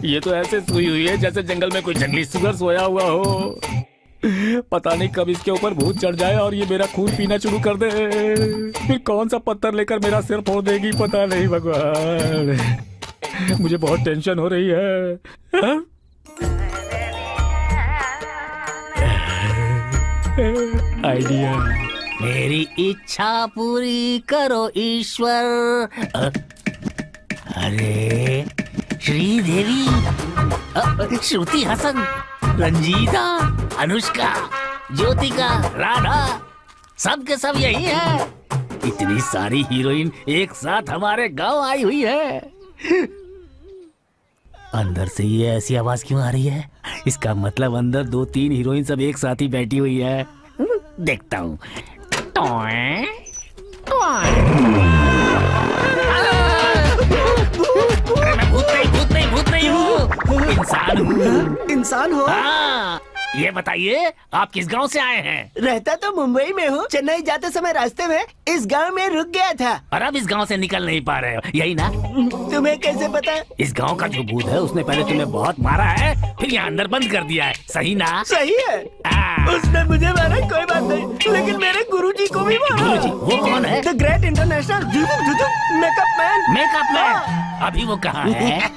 ये तो ऐसे सोई हुई है जैसे जंगल में कोई जंगली सुअर सोया हुआ हो। पता नहीं कब इसके ऊपर भूत चढ़ जाए और ये मेरा खून पीना शुरू कर दे। फिर कौन सा पत्थर लेकर मेरा सिर फोड़ देगी पता नहीं भगवान। मुझे बहुत टेंशन हो रही है। हाँ? आइडिया। मेरी इच्छा पूरी करो ईश्वर। अरे श्रीदेवी, श्रुति हसन, रंजीता, अनुष्का, ज्योतिका, राधा, सब के सब यही है। इतनी सारी हीरोइन एक साथ हमारे गांव आई हुई है। अंदर से ये ऐसी आवाज क्यों आ रही है? इसका मतलब अंदर 2-3 हीरोइन सब एक साथ ही बैठी हुई है। देखता हूँ। अरे मैं भूत नहीं हूँ, इंसान हूँ। इंसान हो? हाँ, ये बताइए आप किस गांव से आए हैं? रहता तो मुंबई में हूँ, चेन्नई जाते समय रास्ते में इस गांव में रुक गया था। और अब इस गांव से निकल नहीं पा रहे हो, यही ना? तुम्हें कैसे पता? इस गांव का जो भूत है उसने पहले तुम्हें बहुत मारा है, फिर यहाँ अंदर बंद कर दिया है, सही ना? सही है। उसने मुझे मारा कोई बात नहीं, लेकिन मेरे गुरुजी को भी मारा। गुरुजी? वो कौन है? The great international makeup man. Makeup man? अभी वो कहाँ है?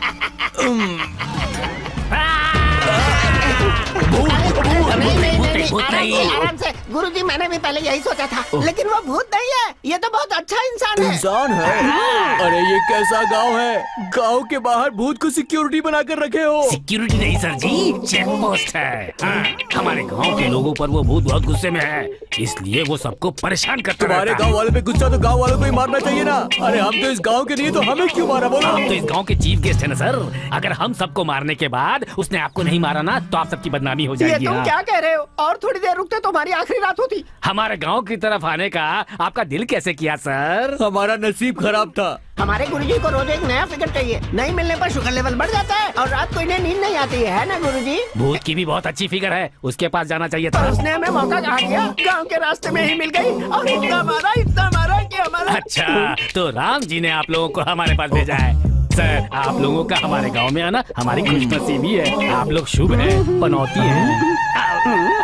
भूत नहीं। आराम से गुरुजी, मैंने भी पहले यही सोचा था, लेकिन वो भूत नहीं है, ये तो बहुत अच्छा इंसान है। इंसान है? अरे ये कैसा गांव है? गांव के बाहर भूत को सिक्योरिटी बनाकर रखे हो? सिक्योरिटी नहीं सर जी, चेक पोस्ट है। हाँ, हमारे गांव के लोगों पर वो भूत बहुत गुस्से में है, इसलिए वो सबको परेशान करता रहता है। तुम्हारे गांव वाले पे गुस्सा तो गांव वालों को ही मारना चाहिए ना। अरे हम तो इस गांव के लिए, तो हमें क्यों मारा बोलो? हम तो इस गांव के चीफ गेस्ट है ना सर। अगर हम सबको मारने के बाद उसने आपको नहीं मारा ना, तो आप सबकी बदनामी हो जाएगी। ये तुम क्या कह रहे हो? और थोड़ी देर रुकते तो हमारी आखिरी रात होती। हमारे गांव की तरफ आने का आपका दिल कैसे किया सर? हमारा नसीब खराब था। हमारे गुरुजी को रोज एक नया फिगर चाहिए, नहीं मिलने पर शुगर लेवल बढ़ जाता है और रात को इन्हें नींद नहीं आती है ना गुरुजी? भूत की भी बहुत अच्छी फिगर है, उसके पास जाना चाहिए था। पर उसने हमें मौका कहा दिया, गांव के रास्ते में ही मिल गई और इतना मारा कि हमारा। अच्छा, तो राम जी ने आप लोगों को हमारे पास भेजा है। सर, आप लोगों का हमारे गांव में आना हमारी खुशनसीबी है। आप लोग शुभ हैं, पनौती हैं।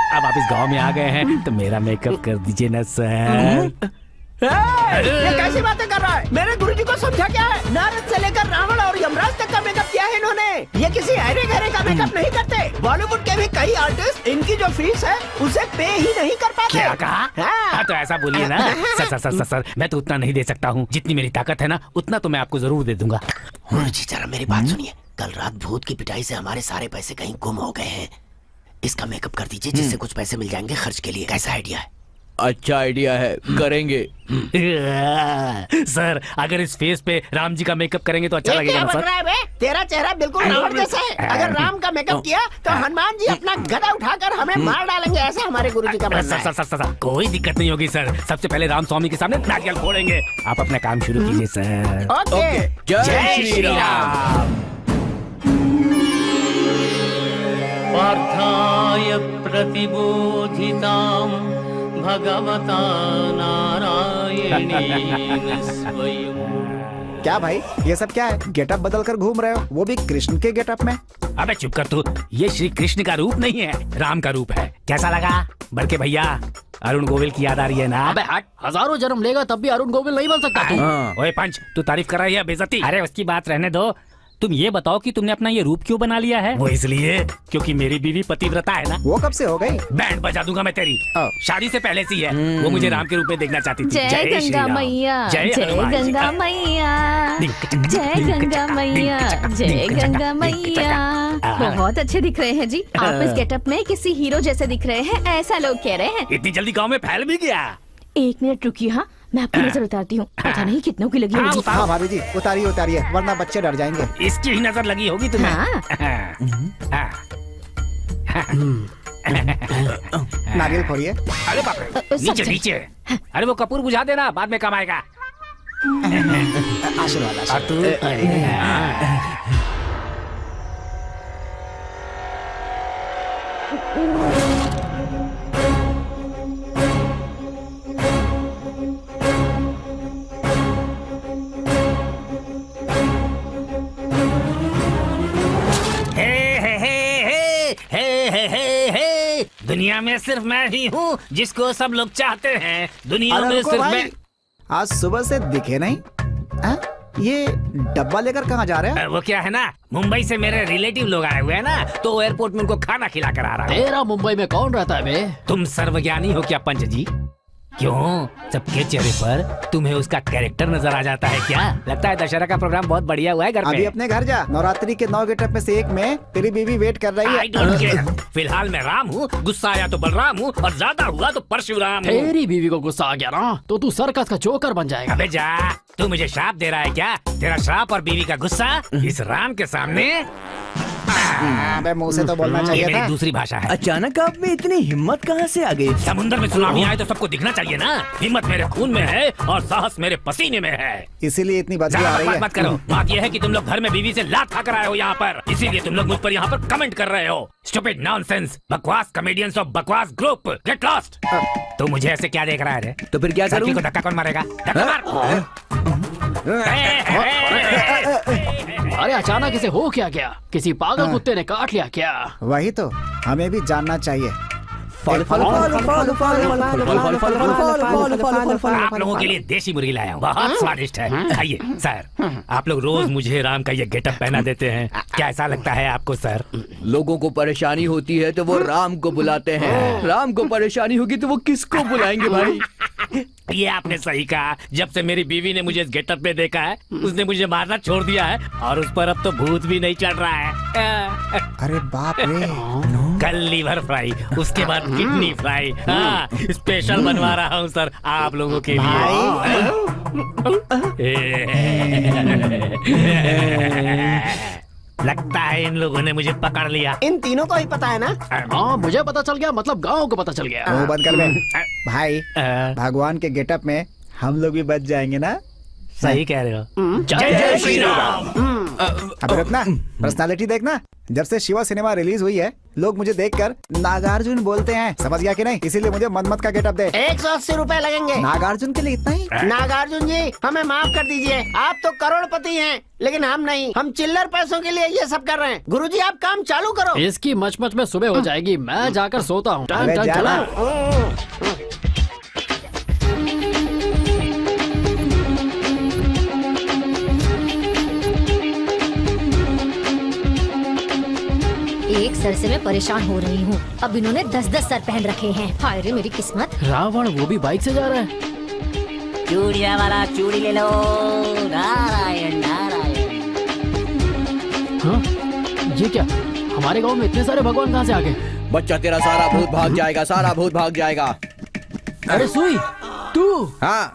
अब आप इस गांव में आ गए हैं तो मेरा मेकअप कर दीजिए ना सर। ये कैसी बातें कर रहा है? मेरे गुरुजी को समझा क्या है? नारद से लेकर रावण और यमराज तक का मेकअप किया है इन्होंने। ये किसी अरे गहरे का मेकअप नहीं करते। बॉलीवुड के भी कई आर्टिस्ट इनकी जो फीस है उसे पे ही नहीं कर पाते। क्या कहा? हाँ, तो ऐसा बोलिए ना। सर, मैं तो उतना नहीं दे सकता हूँ। जितनी मेरी ताकत है ना, उतना तो मैं आपको जरूर दे दूंगा। गुरुजी जरा मेरी बात सुनिए। कल रात भूत की पिटाई से हमारे सारे पैसे कहीं गुम हो गए हैं। इसका मेकअप कर दीजिए, जिससे कुछ पैसे मिल जाएंगे खर्च के लिए। कैसा आइडिया है? अच्छा आइडिया है, करेंगे। सर, अगर इस फेस पे राम जी का मेकअप करेंगे तो अच्छा लगेगा ना सर? तेरा चेहरा बिल्कुल रावण जैसा है। अगर राम का मेकअप किया तो हनुमान जी अपना गदा उठाकर हमें मार डालेंगे, ऐसा हमारे गुरुजी का मानना है। सर, कोई दिक्कत नहीं होगी सर। सबसे पहले राम स्वामी के सामने नारियल फोड़ेंगे। आप अपना काम शुरू कीजिए सर। ओके। जय श्री राम। पार्थाय प्रतिबोधिताम् भगवता नारायणेन स्वयं। क्या भाई, ये सब क्या है? गेटअप बदल कर घूम रहे हो, वो भी कृष्ण के गेटअप में? अबे चुप कर तू। ये श्री कृष्ण का रूप नहीं है, राम का रूप है। कैसा लगा बड़के भैया? अरुण गोविल की याद आ रही है ना? अबे हट, हजारों जन्म लेगा तब भी अरुण गोविल नहीं बन सकता तू। ओए पंच, तू तारीफ कर रही है बेइज्जती? अरे उसकी बात रहने दो। तुम ये बताओ कि तुमने अपना ये रूप क्यों बना लिया है? वो इसलिए क्योंकि मेरी बीवी पतिव्रता है ना। वो कब से हो गई? बैंड बजा दूंगा मैं तेरी। शादी से पहले से ही है। वो मुझे राम के रूप में देखना चाहती थी। जय गंगा मैया, जय गंगा मैया, जय गंगा मैया, जय गंगा मैया। बहुत अच्छे दिख रहे हैं जी। आप इस गेटअप में किसी हीरो जैसे दिख रहे हैं, ऐसा लोग कह रहे हैं। इतनी जल्दी गाँव में फैल भी गया? 1 मिनट रुकिए। हाँ, मैं आपकी नजर उतारती हूँ। पता नहीं कितनों की लगी होगी। हाँ भाभी जी, उतारिए, वरना बच्चे डर जाएंगे। इसकी ही नजर लगी होगी तुम्हें। नारियल फोड़िए। अरे बाप रे, नीचे। अरे वो कपूर बुझा देना, बाद में काम आएगा। आशीर्वाद। दुनिया में सिर्फ मैं ही हूँ जिसको सब लोग चाहते हैं। दुनिया अरे में रुको सिर्फ भाई, मैं। आज सुबह से दिखे नहीं। ये डब्बा लेकर कहाँ जा रहे हैं? वो क्या है ना, मुंबई से मेरे रिलेटिव लोग आए हुए हैं ना, तो एयरपोर्ट में उनको खाना खिला कर आ रहा हूँ। तेरा मुंबई में कौन रहता है बे? तुम सर्वज्ञानी हो क्या पंच जी? क्यों, सबके चेहरे पर तुम्हें उसका कैरेक्टर नजर आ जाता है क्या? लगता है दशहरा का प्रोग्राम बहुत बढ़िया हुआ है घर अभी पे। अपने घर जा, नवरात्रि के 9 गेटअप में से एक में तेरी बीवी वेट कर रही I don't है। care। फिलहाल मैं राम हूँ, गुस्सा आया तो बलराम हूँ, और ज्यादा हुआ तो परशुराम हूँ। तेरी बीवी को गुस्सा आ गया ना तो तू सर्कस का जोकर बन जाएगा। अबे जा, तू मुझे श्राप दे रहा है क्या? तेरा श्राप और बीवी का गुस्सा इस राम के सामने? अबे मुंह से तो बोलना ये चाहिए मेरी था। दूसरी भाषा है। अचानक आप में इतनी हिम्मत कहाँ से आ गई? समुंदर में सुनामी आए तो सबको दिखना चाहिए ना। हिम्मत मेरे खून में है और साहस मेरे पसीने में है। इसीलिए इतनी बदबू ज्यादा आ रही बकवास है। मत करो। बात यह है कि तुम लोग घर में बीवी से लात खाकर आए हो यहाँ पर, इसीलिए तुम लोग मुझ पर यहाँ पर कमेंट कर रहे हो। स्टूपिड नॉनसेंस, बकवास कॉमेडियंस ऑफ बकवास ग्रुप, गेट लॉस्ट। तू मुझे ऐसे क्या देख रहा है रे? तो फिर क्या साथी करूं? को धक्का कौन मारेगा? धक्का मार। अरे अचानक इसे हो क्या गया? किसी पागल कुत्ते ने काट लिया क्या? वही तो हमें भी जानना चाहिए। आप लोगों के लिए देसी मुर्गी लाया हूँ, बहुत स्वादिष्ट है, खाइए। सर, आप लोग रोज मुझे राम का ये गेटअप पहना देते हैं, कैसा लगता है आपको सर? लोगों को परेशानी होती है तो वो राम को बुलाते हैं, राम को परेशानी होगी तो वो किसको बुलाएंगे भाई? ये आपने सही कहा। जब से मेरी बीवी ने मुझे इस गेटअप में देखा है, उसने मुझे मारना छोड़ दिया है, और उस पर अब तो भूत भी नहीं चढ़ रहा है। अरे बाप रे। कल लीवर फ्राई, उसके बाद किडनी फ्राई। हाँ, स्पेशल बनवा रहा हूँ सर आप लोगों के लिए। लगता है इन लोगों ने मुझे पकड़ लिया। इन तीनों को ही पता है ना? हाँ मुझे पता चल गया, मतलब गांव को पता चल गया। मुंह बंद कर बे। भाई भगवान के गेटअप में हम लोग भी बच जाएंगे ना? सही कह रहे हो। जय श्री राम। अब रुकना, पर्सनालिटी देखना। जब से शिवा सिनेमा रिलीज हुई है, लोग मुझे देखकर नागार्जुन बोलते हैं, समझ गया कि नहीं? इसीलिए मुझे मनमत का गेटअप दे। 180 रुपए लगेंगे। नागार्जुन के लिए इतना ही? नागार्जुन जी, हमें माफ कर दीजिए, आप तो करोड़पति हैं, लेकिन हम नहीं। हम चिल्लर पैसों के लिए ये सब कर रहे हैं। गुरुजी आप काम चालू करो। इसकी मच में सुबह हो जाएगी, मैं जाकर सोता हूँ। अबे जाना। एक सर से मैं परेशान हो रही हूँ। अब इन्होंने 10-10 सर पहन रखे हैं। हाय रे मेरी किस्मत। रावण वो भी बाइक से जा रहा है। चूड़िया वाला चूड़ी ले लो। नारायण नारायण। हाँ? ये क्या, हमारे गांव में इतने सारे भगवान कहाँ से आ गए? बच्चा तेरा सारा भूत भाग जाएगा, सारा भूत भाग जाएगा। अरे सुई, तू? हाँ,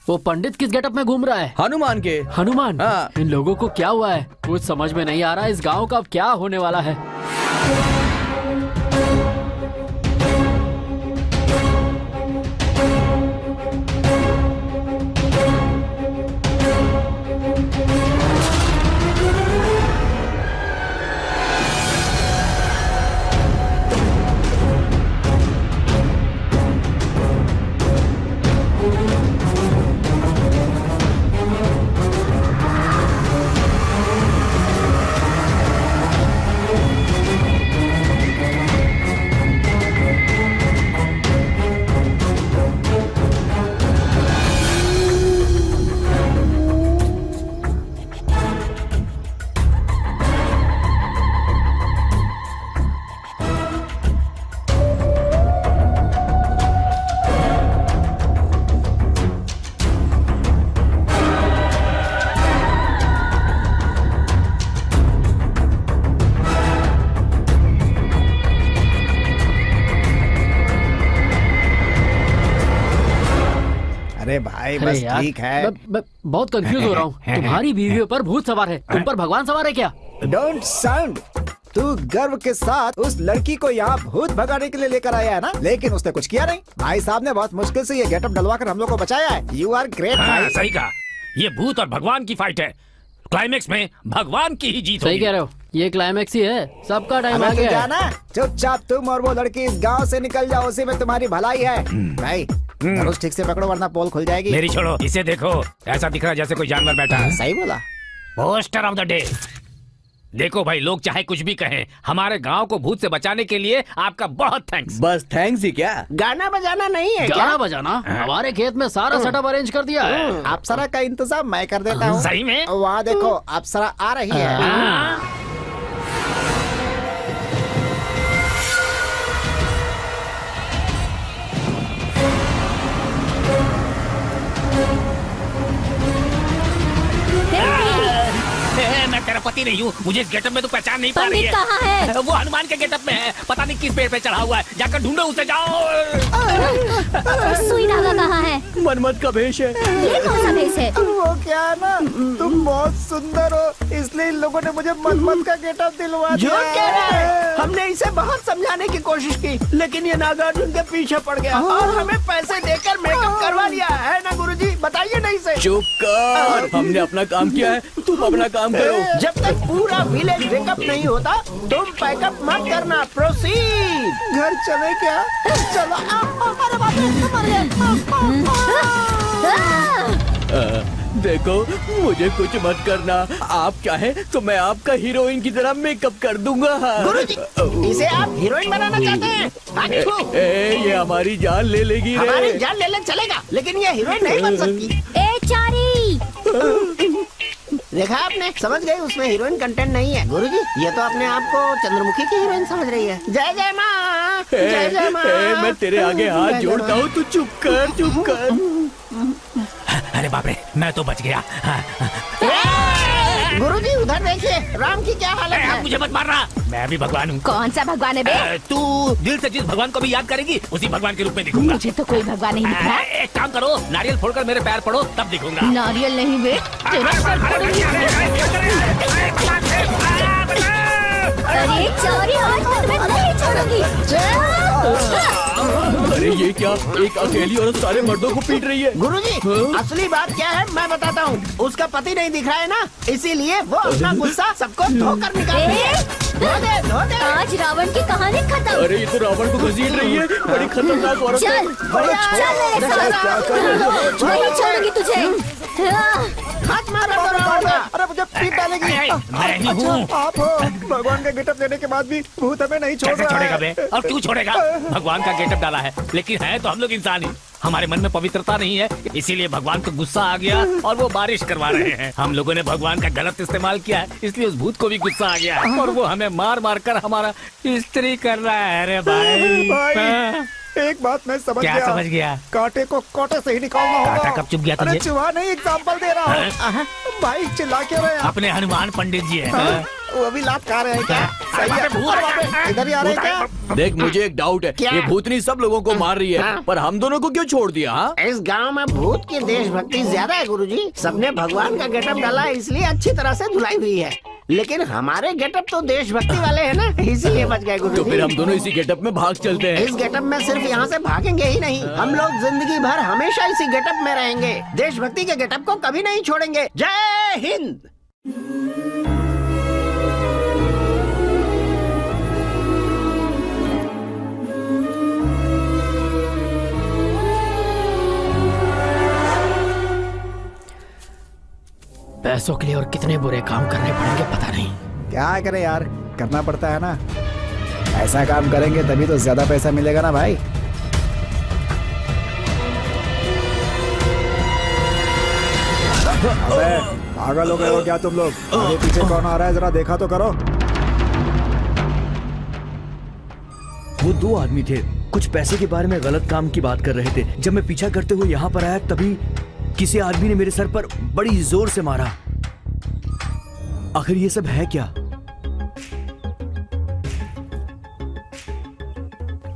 वो पंडित किस गेटअप में घूम रहा है? हनुमान के। हनुमान? हाँ। इन लोगों को क्या हुआ है? कुछ समझ में नहीं आ रहा, इस गांव का अब क्या होने वाला है? अरे भाई अरे बस यार, ठीक है। मैं बहुत कंफ्यूज हो रहा हूँ। तुम्हारी बीवी पर भूत सवार है, तुम पर भगवान सवार है क्या? Don't sound. तू गर्व के साथ उस लड़की को यहाँ भूत भगाने के लिए लेकर आया है ना, लेकिन उसने कुछ किया नहीं। भाई साहब ने बहुत मुश्किल से ये गेटअप डलवा कर हम लोग को बचाया है। यू आर ग्रेट भाई। सही कहा, ये भूत और भगवान की फाइट है। क्लाइमेक्स में भगवान की ही जीत सही होगी। कह रहे हो, ये क्लाइमेक्स ही है। सबका टाइम आ अबे तू गया है। जाना, चुपचाप तुम और वो लड़की इस गांव से निकल जाओ, उसी में तुम्हारी भलाई है। भाई धनुष ठीक से पकड़ो वरना पोल खुल जाएगी। मेरी छोड़ो, इसे देखो, ऐसा दिख रहा है जैसे कोई जानवर बैठा है। सही बोला। Poster of the day. देखो भाई, लोग चाहे कुछ भी कहें, हमारे गांव को भूत से बचाने के लिए आपका बहुत थैंक्स। बस थैंक्स ही क्या? गाना बजाना नहीं है क्या? गाना बजाना हमारे खेत में सारा सेटअप अरेंज कर दिया है। अप्सरा का इंतजाम मैं कर देता हूँ। सही में? वहाँ देखो, अप्सरा आ रही है। मैं तेरा पति नहीं हूँ, मुझे इस गेटअप में तो पहचान नहीं पा रही पंडित कहाँ है? वो हनुमान के गेटअप में है, पता नहीं किस पेड़ पे चढ़ा हुआ है, जाकर ढूंढो उसे, जाओ। सुई धागा कहाँ है? मनमत का भेष है। ये कौन सा भेष है? वो क्या है ना, तुम बहुत सुंदर हो, इसलिए इन लोगों ने मुझे मनमत का गेटअप दिलवा दिया। झूठ कह रहा है। हमने इसे बहुत समझाने की कोशिश की, लेकिन ये नागार्जुन के पीछे पड़ गया और हमें पैसे देकर मेकअप करवा लिया है ना गुरुजी? बताइए नहीं से। चुप कर, हमने अपना काम किया है, तुम अपना काम करो। जब तक पूरा विलेज वेकअप नहीं होता, तुम पैकअप मत करना। प्रोसीड। घर चले क्या? चलो। अरे बाप रे, मर गया। देखो, मुझे कुछ मत करना। आप चाहे तो मैं आपका हीरोइन की तरह मेकअप कर दूंगा। गुरुजी, इसे आप हीरोइन बनाना चाहते हैं? ये हमारी जान ले लेगी रे। हमारी जान ले ले चलेगा, लेकिन ये हीरोइन नहीं बन सकती। ए चारी! देखा आपने, समझ गए उसमें हीरोइन कंटेंट नहीं है। गुरुजी, ये तो अपने आप को चंद्रमुखी की हीरोइन समझ रही है। जय जय माँ, जय जय माँ। मैं तेरे आगे हाथ जोड़ता हूँ, तू चुप कर, चुप कर। अरे बाप रे, मैं तो बच गया। गुरुजी, उधर देखिए, राम की क्या हालत है। मुझे मत मारना, मैं भी भगवान हूँ। कौन सा भगवान है बे? तू दिल से जिस भगवान को भी याद करेगी, उसी भगवान के रूप में दिखूंगा। मुझे तो कोई भगवान नहीं दिख रहा। एक काम करो, नारियल फोड़कर मेरे पैर पड़ो, तब दिखूंगा। नारियल नहीं बे, तेरा सर फोड़ूंगी। अरे चारी, आज मैं तुम्हें नहीं छोड़ूंगी। अरे ये क्या, एक अकेली औरत सारे मर्दों को पीट रही है। गुरुजी, असली बात क्या है मैं बताता हूँ। उसका पति नहीं दिख रहा है ना, इसीलिए वो अपना गुस्सा सबको धोकर निकालती है। धो दे, धो दे। आज रावण की कहानी खत्म। अरे ये तो रावण को घसीट रही है, बड़ी खतरनाक औरत है। चल, चल मेरे साथ। नहीं छोड़ूंगी तुझे। हाथ मारा तो रावण का। अरे मुझे पीट डालेगी। मैं ही हूँ। आप हो। भगवान का गेटअप देने के बाद भी भूत हमें नहीं छोड़ कैसे रहा छोड़ेगा है। बे? और क्यों छोड़ेगा? भगवान का गेटअप डाला है, लेकिन है तो हम लोग इंसान ही। हमारे मन में पवित्रता नहीं है, इसीलिए भगवान को गुस्सा आ गया और वो बारिश करवा रहे हैं। हम लोगों ने भगवान का गलत इस्तेमाल किया है, इसलिए उस भूत को भी गुस्सा आ गया और वो हमें मार मार कर हमारा इस्त्री कर रहा है। अरे भाई, भाई, एक बात मैं समझ क्या गया। समझ गया? कांटे को कांटे से ही निकालना होगा। कांटा कब चुभ गया तुझे? अरे चुहा नहीं, एग्जाम्पल दे रहा हूँ। भाई चिल्ला क्यों रहे हैं आप? अपने हनुमान पंडित जी है। वो अभी लात खा रहे हैं क्या? सही है। अरे इधर ही आ रहे हैं क्या? देख, मुझे एक डाउट है, क्या? ये भूतनी सब लोगों को मार रही है, पर हम दोनों को क्यों छोड़ दिया? हाँ? इस गांव में भूत की देशभक्ति ज्यादा है गुरुजी। सबने भगवान का गेटअप डाला है, इसलिए अच्छी तरह से धुलाई हुई है। लेकिन हमारे गेटअप तो देशभक्ति वाले हैं ना, इसीलिए बच गए तो गुरुजी। फिर हम दोनों इसी गेटअप में भाग चलते हैं। इस गेटअप में सिर्फ यहाँ से भागेंगे ही नहीं, हम लोग जिंदगी भर हमेशा इसी गेटअप में रहेंगे। देशभक्ति के गेटअप को कभी नहीं छोड़ेंगे। जय हिंद। पैसों के लिए और कितने बुरे काम करने पड़ेंगे पता नहीं। क्या करें यार, करना पड़ता है ना। ऐसा काम करेंगे तभी तो ज्यादा पैसा मिलेगा ना भाई। अबे पागल हो गए हो क्या तुम लोग? आगे पीछे कौन आ रहा है, जरा देखा तो करो। वो दो आदमी थे, कुछ पैसे के बारे में गलत काम की बात कर रहे थे। जब मैं पीछा करते हुए यहाँ पर आया, तभी किसी आदमी ने मेरे सर पर बड़ी जोर से मारा। आखिर ये सब है क्या?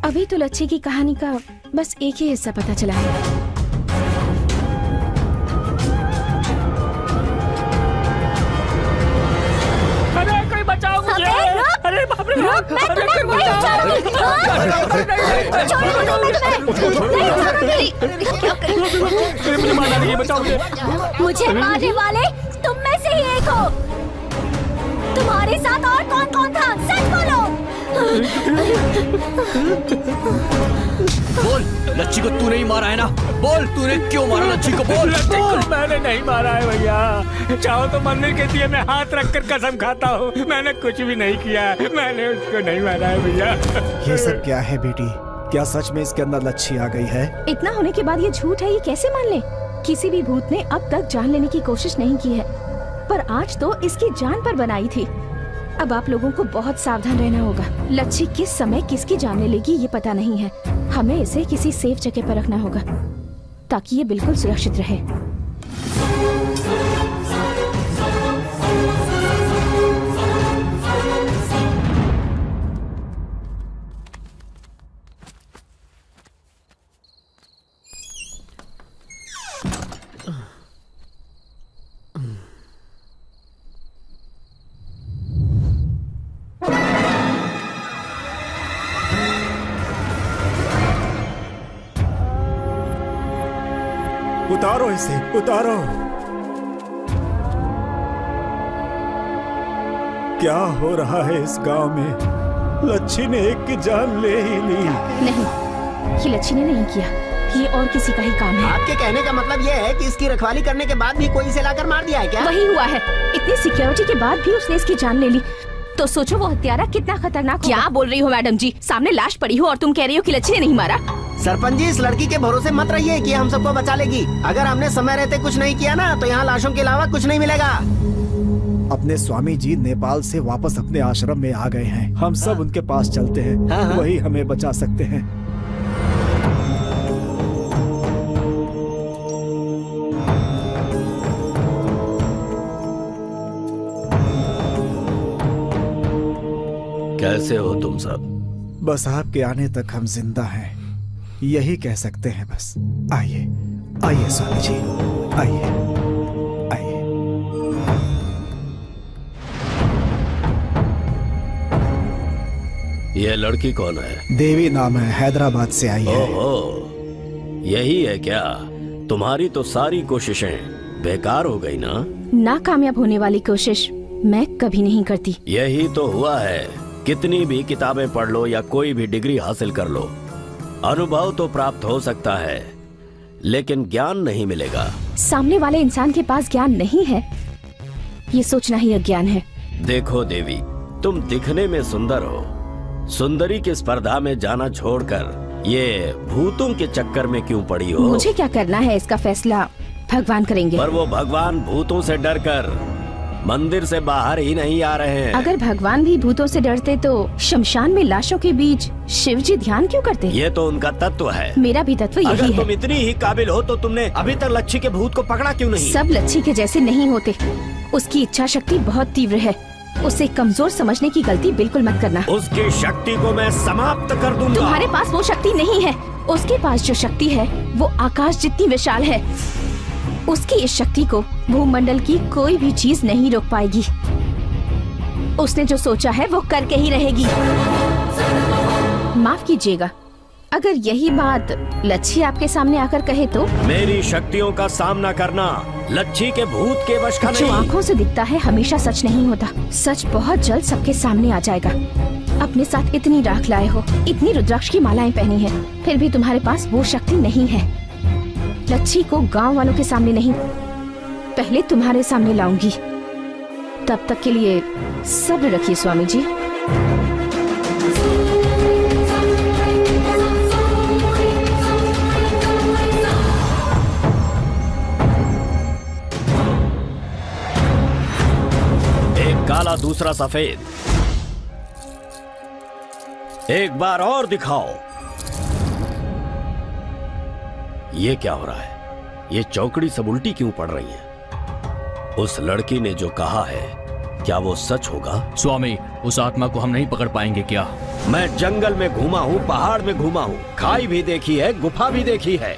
अभी तो लच्छी की कहानी का बस एक ही हिस्सा पता चला है। अरे कोई बचाओ मुझे। अरे बाप रे, मैं तुम्हें नहीं छोड़ूंगी। मुझे मार डालिए, बचाओ मुझे। मुझे मारने वाले तुम में से ही एक हो। तुम्हारे साथ और कौन कौन था, सच बोलो। बोल, लच्छी को तूने ही मारा है ना? बोल, तूने क्यों मारा लच्छी को? बोल, बोल। मैंने नहीं मारा है भैया। चाहो तो मंदिर के दिए में हाथ रखकर कसम खाता हूँ, मैंने कुछ भी नहीं किया, मैंने उसको नहीं मारा है भैया। ये सब क्या है बेटी? क्या सच में इसके अंदर लच्छी आ गई है? इतना होने के बाद ये झूठ है, ये कैसे मान ले? किसी भी भूत ने अब तक जान लेने की कोशिश नहीं की है, पर आज तो इसकी जान पर बनाई थी। अब आप लोगों को बहुत सावधान रहना होगा। लच्छी किस समय किसकी जान ले लेगी ये पता नहीं है। हमें इसे किसी सेफ जगह पर रखना होगा ताकि ये बिल्कुल सुरक्षित रहे। उतारो इसे, उतारो। क्या हो रहा है इस गांव में? लच्छी ने एक की जान ले ही ली। नहीं, ये लच्छी ने नहीं किया, ये और किसी का ही काम है। आपके कहने का मतलब ये है कि इसकी रखवाली करने के बाद भी कोई इसे लाकर मार दिया है क्या? वही हुआ है। इतनी सिक्योरिटी के बाद भी उसने इसकी जान ले ली, तो सोचो वो हत्यारा कितना खतरनाक होगा। क्या बोल रही हो मैडम जी? सामने लाश पड़ी हो और तुम कह रही हो कि लच्छी ने नहीं मारा। सरपंच जी, इस लड़की के भरोसे मत रहिए कि हम सबको बचा लेगी। अगर हमने समय रहते कुछ नहीं किया ना तो यहाँ लाशों के अलावा कुछ नहीं मिलेगा। अपने स्वामी जी नेपाल से वापस अपने आश्रम में आ गए हैं। हम सब उनके पास चलते हैं, वही हमें बचा सकते हैं। कैसे हो तुम सब? बस आपके आने तक हम जिंदा हैं, यही कह सकते हैं बस। आइए, आइए स्वामी जी, आइए, आइए। ये लड़की कौन है? देवी नाम है, हैदराबाद से आई है। ओहो, यही है क्या? तुम्हारी तो सारी कोशिशें बेकार हो गई ना? नाकामयाब होने वाली कोशिश मैं कभी नहीं करती। यही तो हुआ है। कितनी भी किताबें पढ़ लो या कोई भी डिग्री हासिल कर लो, अनुभव तो प्राप्त हो सकता है, लेकिन ज्ञान नहीं मिलेगा। सामने वाले इंसान के पास ज्ञान नहीं है, ये सोचना ही अज्ञान है। देखो देवी, तुम दिखने में सुंदर हो, सुंदरी की स्पर्धा में जाना छोड़कर ये भूतों के चक्कर में क्यों पड़ी हो? मुझे क्या करना है इसका फैसला भगवान करेंगे। पर वो भगवान भूतों से डरकर मंदिर से बाहर ही नहीं आ रहे हैं। अगर भगवान भी भूतों से डरते तो शमशान में लाशों के बीच शिव जी ध्यान क्यों करते? ये तो उनका तत्व है। मेरा भी तत्व यही अगर है। तुम इतनी ही काबिल हो तो तुमने अभी तक लच्छी के भूत को पकड़ा क्यों नहीं? सब लच्छी के जैसे नहीं होते। उसकी इच्छा शक्ति बहुत तीव्र है, उसे कमजोर समझने की गलती बिल्कुल मत करना। उसकी शक्ति को मैं समाप्त कर दूंगा। तुम्हारे पास वो शक्ति नहीं है, उसके पास जो शक्ति है वो आकाश जितनी विशाल है। उसकी इस शक्ति को भूमंडल की कोई भी चीज नहीं रोक पाएगी। उसने जो सोचा है वो करके ही रहेगी। माफ कीजिएगा, अगर यही बात लच्छी आपके सामने आकर कहे तो? मेरी शक्तियों का सामना करना लच्छी के भूत के वश का जो नहीं। आँखों से दिखता है हमेशा सच नहीं होता। सच बहुत जल्द सबके सामने आ जाएगा। अपने साथ इतनी राख लाए हो, इतनी रुद्राक्ष की मालाएं पहनी है, फिर भी तुम्हारे पास वो शक्ति नहीं है। लच्छी को गांव वालों के सामने नहीं, पहले तुम्हारे सामने लाऊंगी। तब तक के लिए सब्र रखिए स्वामी जी। एक काला दूसरा सफेद, एक बार और दिखाओ। ये क्या हो रहा है? ये चौकड़ी सब उल्टी क्यों पड़ रही है? उस लड़की ने जो कहा है क्या वो सच होगा? स्वामी, उस आत्मा को हम नहीं पकड़ पाएंगे क्या? मैं जंगल में घूमा हूँ, पहाड़ में घूमा हूँ, खाई भी देखी है, गुफा भी देखी है,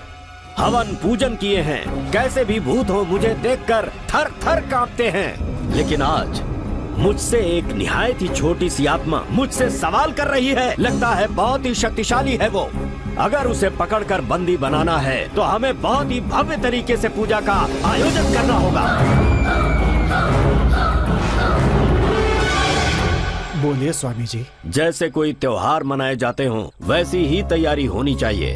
हवन पूजन किए हैं। कैसे भी भूत हो मुझे देखकर थर थर कांपते हैं। लेकिन आज मुझसे एक निहायत ही छोटी सी आत्मा मुझसे सवाल कर रही है। लगता है बहुत ही शक्तिशाली है वो। अगर उसे पकड़कर बंदी बनाना है तो हमें बहुत ही भव्य तरीके से पूजा का आयोजन करना होगा। बोलिए स्वामी जी। जैसे कोई त्योहार मनाए जाते हों, वैसी ही तैयारी होनी चाहिए।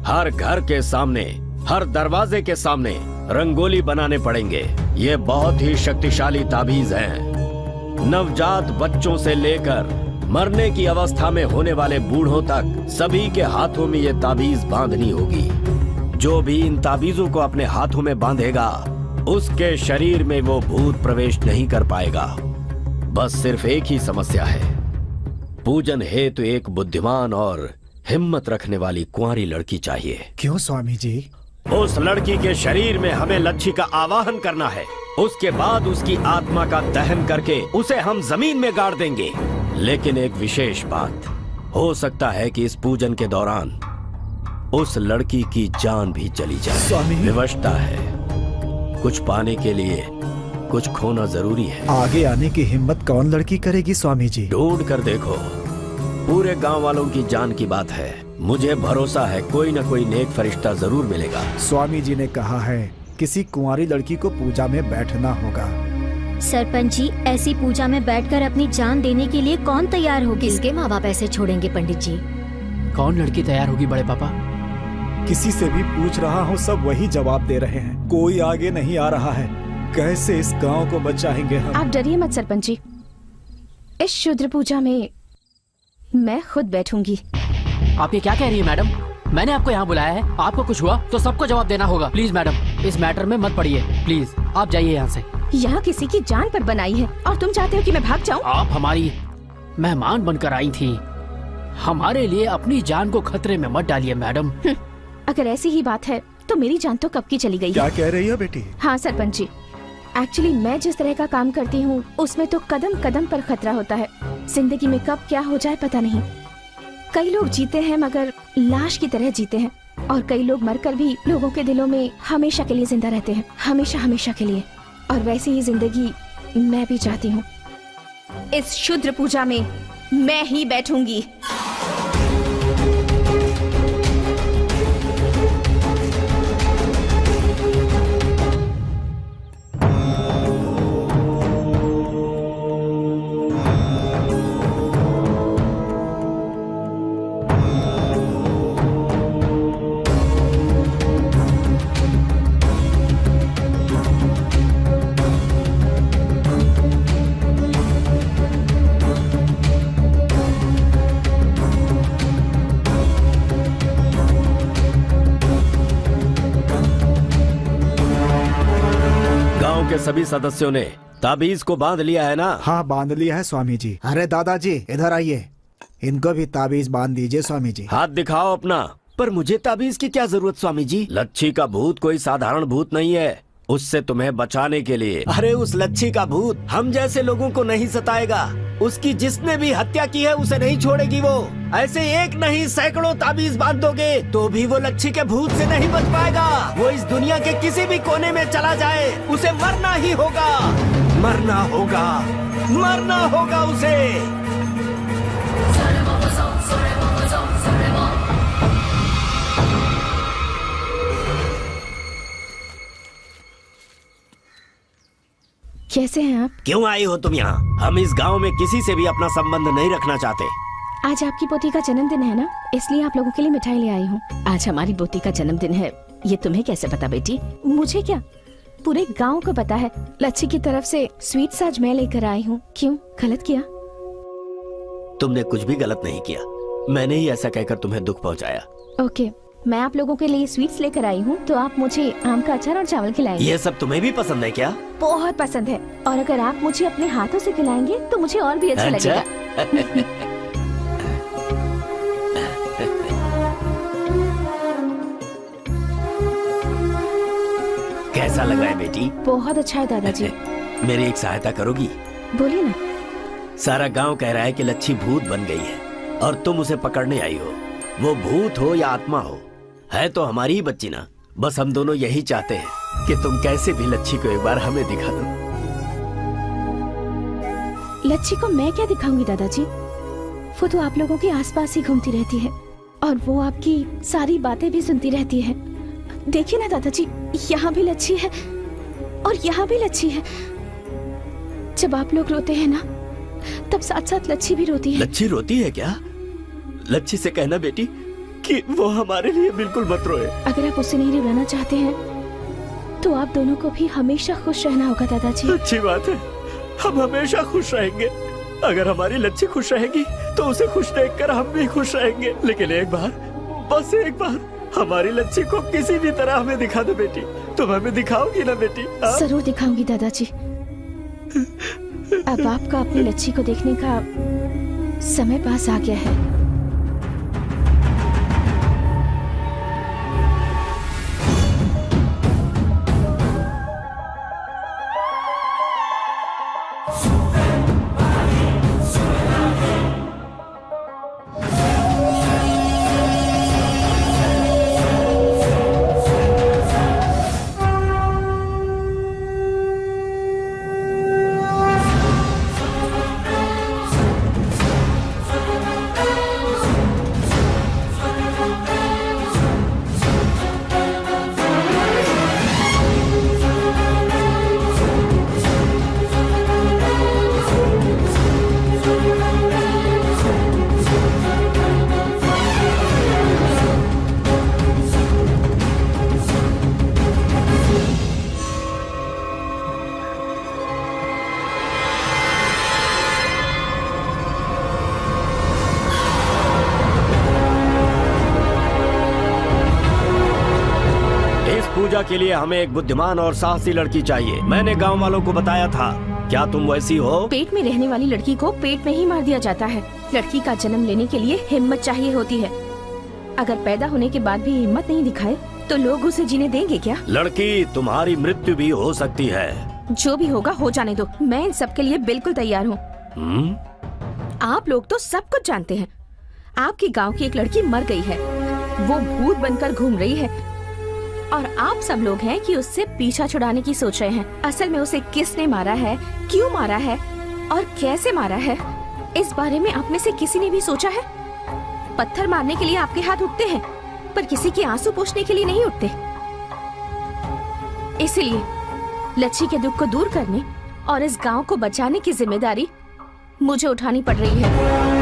हर घर के सामने, हर दरवाजे के सामने रंगोली बनाने पड़ेंगे। ये बहुत ही शक्तिशाली ताबीज हैं। नवजात बच्चों से लेकर मरने की अवस्था में होने वाले बूढ़ों तक सभी के हाथों में ये ताबीज बांधनी होगी। जो भी इन ताबीजों को अपने हाथों में बांधेगा, उसके शरीर में वो भूत प्रवेश नहीं कर पाएगा। बस सिर्फ एक ही समस्या है, पूजन हेतु एक बुद्धिमान और हिम्मत रखने वाली कुंवारी लड़की चाहिए। क्यों स्वामी जी? उस लड़की के शरीर में हमें लच्छी का आवाहन करना है। उसके बाद उसकी आत्मा का दहन करके उसे हम जमीन में गाड़ देंगे। लेकिन एक विशेष बात, हो सकता है कि इस पूजन के दौरान उस लड़की की जान भी चली जाए। स्वामी, विवशता है। कुछ पाने के लिए कुछ खोना जरूरी है। आगे आने की हिम्मत कौन लड़की करेगी स्वामी जी? ढूंढ कर देखो, पूरे गांव वालों की जान की बात है। मुझे भरोसा है कोई न कोई नेक फरिश्ता जरूर मिलेगा। स्वामी जी ने कहा है किसी कुंवारी लड़की को पूजा में बैठना होगा। सरपंच जी, ऐसी पूजा में बैठकर अपनी जान देने के लिए कौन तैयार होगी? किसके माँ बाप ऐसे छोड़ेंगे पंडित जी? कौन लड़की तैयार होगी बड़े पापा? किसी से भी पूछ रहा हूँ, सब वही जवाब दे रहे हैं। कोई आगे नहीं आ रहा है। कैसे इस गांव को बचाएंगे हम? आप डरिए मत सरपंच जी, इस शूद्र पूजा में मैं खुद बैठूंगी। आप ये क्या कह रही है मैडम? मैंने आपको यहाँ बुलाया है, आपको कुछ हुआ तो सबको जवाब देना होगा। प्लीज मैडम, इस मैटर में मत पड़िए। प्लीज आप जाइए यहाँ से। यहाँ किसी की जान पर बनाई है और तुम चाहते हो कि मैं भाग जाऊँ? आप हमारी मेहमान बनकर आई थी, हमारे लिए अपनी जान को खतरे में मत डालिए मैडम। अगर ऐसी ही बात है तो मेरी जान तो कब की चली गई। क्या कह रही हो बेटी? हाँ सरपंच जी, एक्चुअली मैं जिस तरह का काम करती हूँ उसमें तो कदम कदम पर खतरा होता है। जिंदगी में कब क्या हो जाए पता नहीं। कई लोग जीते हैं मगर लाश की तरह जीते हैं, और कई लोग मरकर भी लोगों के दिलों में हमेशा के लिए जिंदा रहते हैं, हमेशा हमेशा के लिए। और वैसी ही जिंदगी मैं भी चाहती हूँ। इस शूद्र पूजा में मैं ही बैठूंगी। के सभी सदस्यों ने ताबीज को बांध लिया है ना? हाँ, बांध लिया है स्वामी जी। अरे दादाजी इधर आइए, इनको भी ताबीज बांध दीजिए स्वामी जी। हाथ दिखाओ अपना। पर मुझे ताबीज की क्या जरूरत स्वामी जी? लच्छी का भूत कोई साधारण भूत नहीं है, उससे तुम्हें बचाने के लिए। अरे उस लच्छी का भूत हम जैसे लोगों को नहीं सताएगा। उसकी जिसने भी हत्या की है उसे नहीं छोड़ेगी वो। ऐसे एक नहीं सैकड़ों ताबीज बांध दोगे तो भी वो लच्छी के भूत से नहीं बच पाएगा। वो इस दुनिया के किसी भी कोने में चला जाए उसे मरना ही होगा, मरना होगा, मरना होगा उसे। कैसे हैं आप? क्यों आई हो तुम यहाँ? हम इस गांव में किसी से भी अपना संबंध नहीं रखना चाहते। आज आपकी पोती का जन्मदिन है ना, इसलिए आप लोगों के लिए मिठाई ले आई हूँ। आज हमारी पोती का जन्मदिन है, ये तुम्हें कैसे पता बेटी? मुझे क्या, पूरे गांव को पता है। लच्छी की तरफ से स्वीट्स आज मैं लेकर आई हूँ। क्यों, गलत किया? तुमने कुछ भी गलत नहीं किया, मैंने ही ऐसा कहकर तुम्हें दुख पहुँचाया। ओके, मैं आप लोगों के लिए स्वीट्स लेकर आई हूँ, तो आप मुझे आम का अचार और चावल खिलाएंगे। ये सब तुम्हें भी पसंद है क्या? बहुत पसंद है, और अगर आप मुझे अपने हाथों से खिलाएंगे तो मुझे और भी अच्छा लगेगा। कैसा लगा है बेटी? बहुत अच्छा है दादाजी। मेरी एक सहायता करोगी? बोलिए ना। सारा गांव कह रहा है कि लच्छी भूत बन गई है और तुम उसे पकड़ने आई हो। वो भूत हो या आत्मा हो, है तो हमारी ही बच्ची ना। बस हम दोनों यही चाहते हैं कि तुम कैसे भी लच्छी को एक बार हमें दिखा दो। लच्छी को मैं क्या दिखाऊंगी दादाजी? वो तो आप लोगों के आसपास ही घूमती रहती है और वो आपकी सारी बातें भी सुनती रहती है। देखिए ना दादाजी, यहाँ भी लच्छी है और यहाँ भी लच्छी है। जब आप लोग रोते हैं ना तब साथ साथ लच्छी भी रोती है। लच्छी रोती है क्या? लच्छी से कहना बेटी कि वो हमारे लिए बिल्कुल मत रोए। अगर आप उससे नहीं रुलाना चाहते हैं तो आप दोनों को भी हमेशा खुश रहना होगा दादाजी। अच्छी बात है, हम हमेशा खुश रहेंगे। अगर हमारी लच्छी खुश रहेगी तो उसे खुश देखकर हम भी खुश रहेंगे। लेकिन एक बार, बस एक बार हमारी लच्छी को किसी भी तरह हमें दिखा दो बेटी। तुम हमें दिखाओगी ना बेटी? जरूर दिखाऊंगी दादाजी। अब आपका अपनी लच्छी को देखने का समय पास आ गया है। पूजा के लिए हमें एक बुद्धिमान और साहसी लड़की चाहिए। मैंने गांव वालों को बताया था। क्या तुम वैसी हो? पेट में रहने वाली लड़की को पेट में ही मार दिया जाता है। लड़की का जन्म लेने के लिए हिम्मत चाहिए होती है। अगर पैदा होने के बाद भी हिम्मत नहीं दिखाए तो लोग उसे जीने देंगे क्या? लड़की, तुम्हारी मृत्यु भी हो सकती है। जो भी होगा हो जाने दो। मैं इन सब के लिए बिल्कुल तैयार हूँ। आप लोग तो सब कुछ जानते हैं। आपके गाँव की एक लड़की मर गई है। वो भूत बनकर घूम रही है और आप सब लोग हैं कि उससे पीछा छुड़ाने की सोच रहे हैं। असल में उसे किसने मारा है, क्यों मारा है और कैसे मारा है, इस बारे में आप में से किसी ने भी सोचा है? पत्थर मारने के लिए आपके हाथ उठते हैं पर किसी के आंसू पोंछने के लिए नहीं उठते। इसलिए लच्छी के दुख को दूर करने और इस गांव को बचाने की जिम्मेदारी मुझे उठानी पड़ रही है।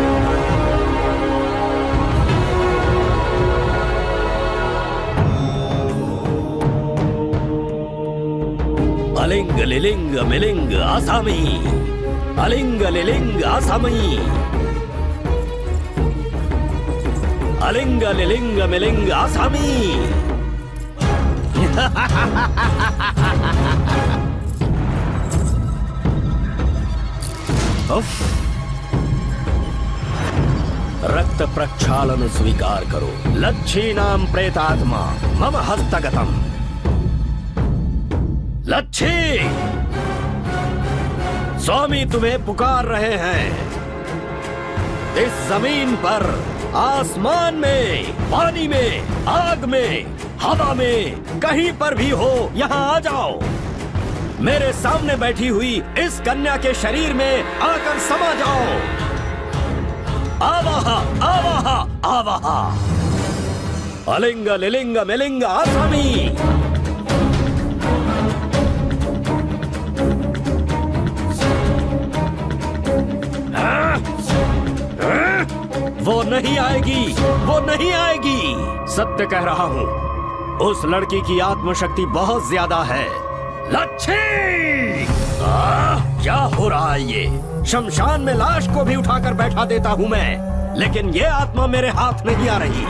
अलिंग लिलिंग मिलिंग आसामी, अलिंग लिलिंग आसामी, अलिंग लिलिंग मिलिंग आसामी। रक्त प्रक्षालन स्वीकार करो। लच्छी नाम प्रेतात्मा मम हस्तगतम। लच्छी, स्वामी तुम्हें पुकार रहे हैं। इस जमीन पर, आसमान में, पानी में, आग में, हवा में, कहीं पर भी हो, यहाँ आ जाओ। मेरे सामने बैठी हुई इस कन्या के शरीर में आकर समा जाओ। आवाहा आवाहा आवाहा, अलिंग लिलिंग मिलिंग आसामी। वो नहीं आएगी, वो नहीं आएगी। सत्य कह रहा हूँ, उस लड़की की आत्मशक्ति बहुत ज्यादा है। लच्छी! क्या हो रहा है ये? शमशान में लाश को भी उठाकर बैठा देता हूँ मैं, लेकिन ये आत्मा मेरे हाथ नहीं आ रही।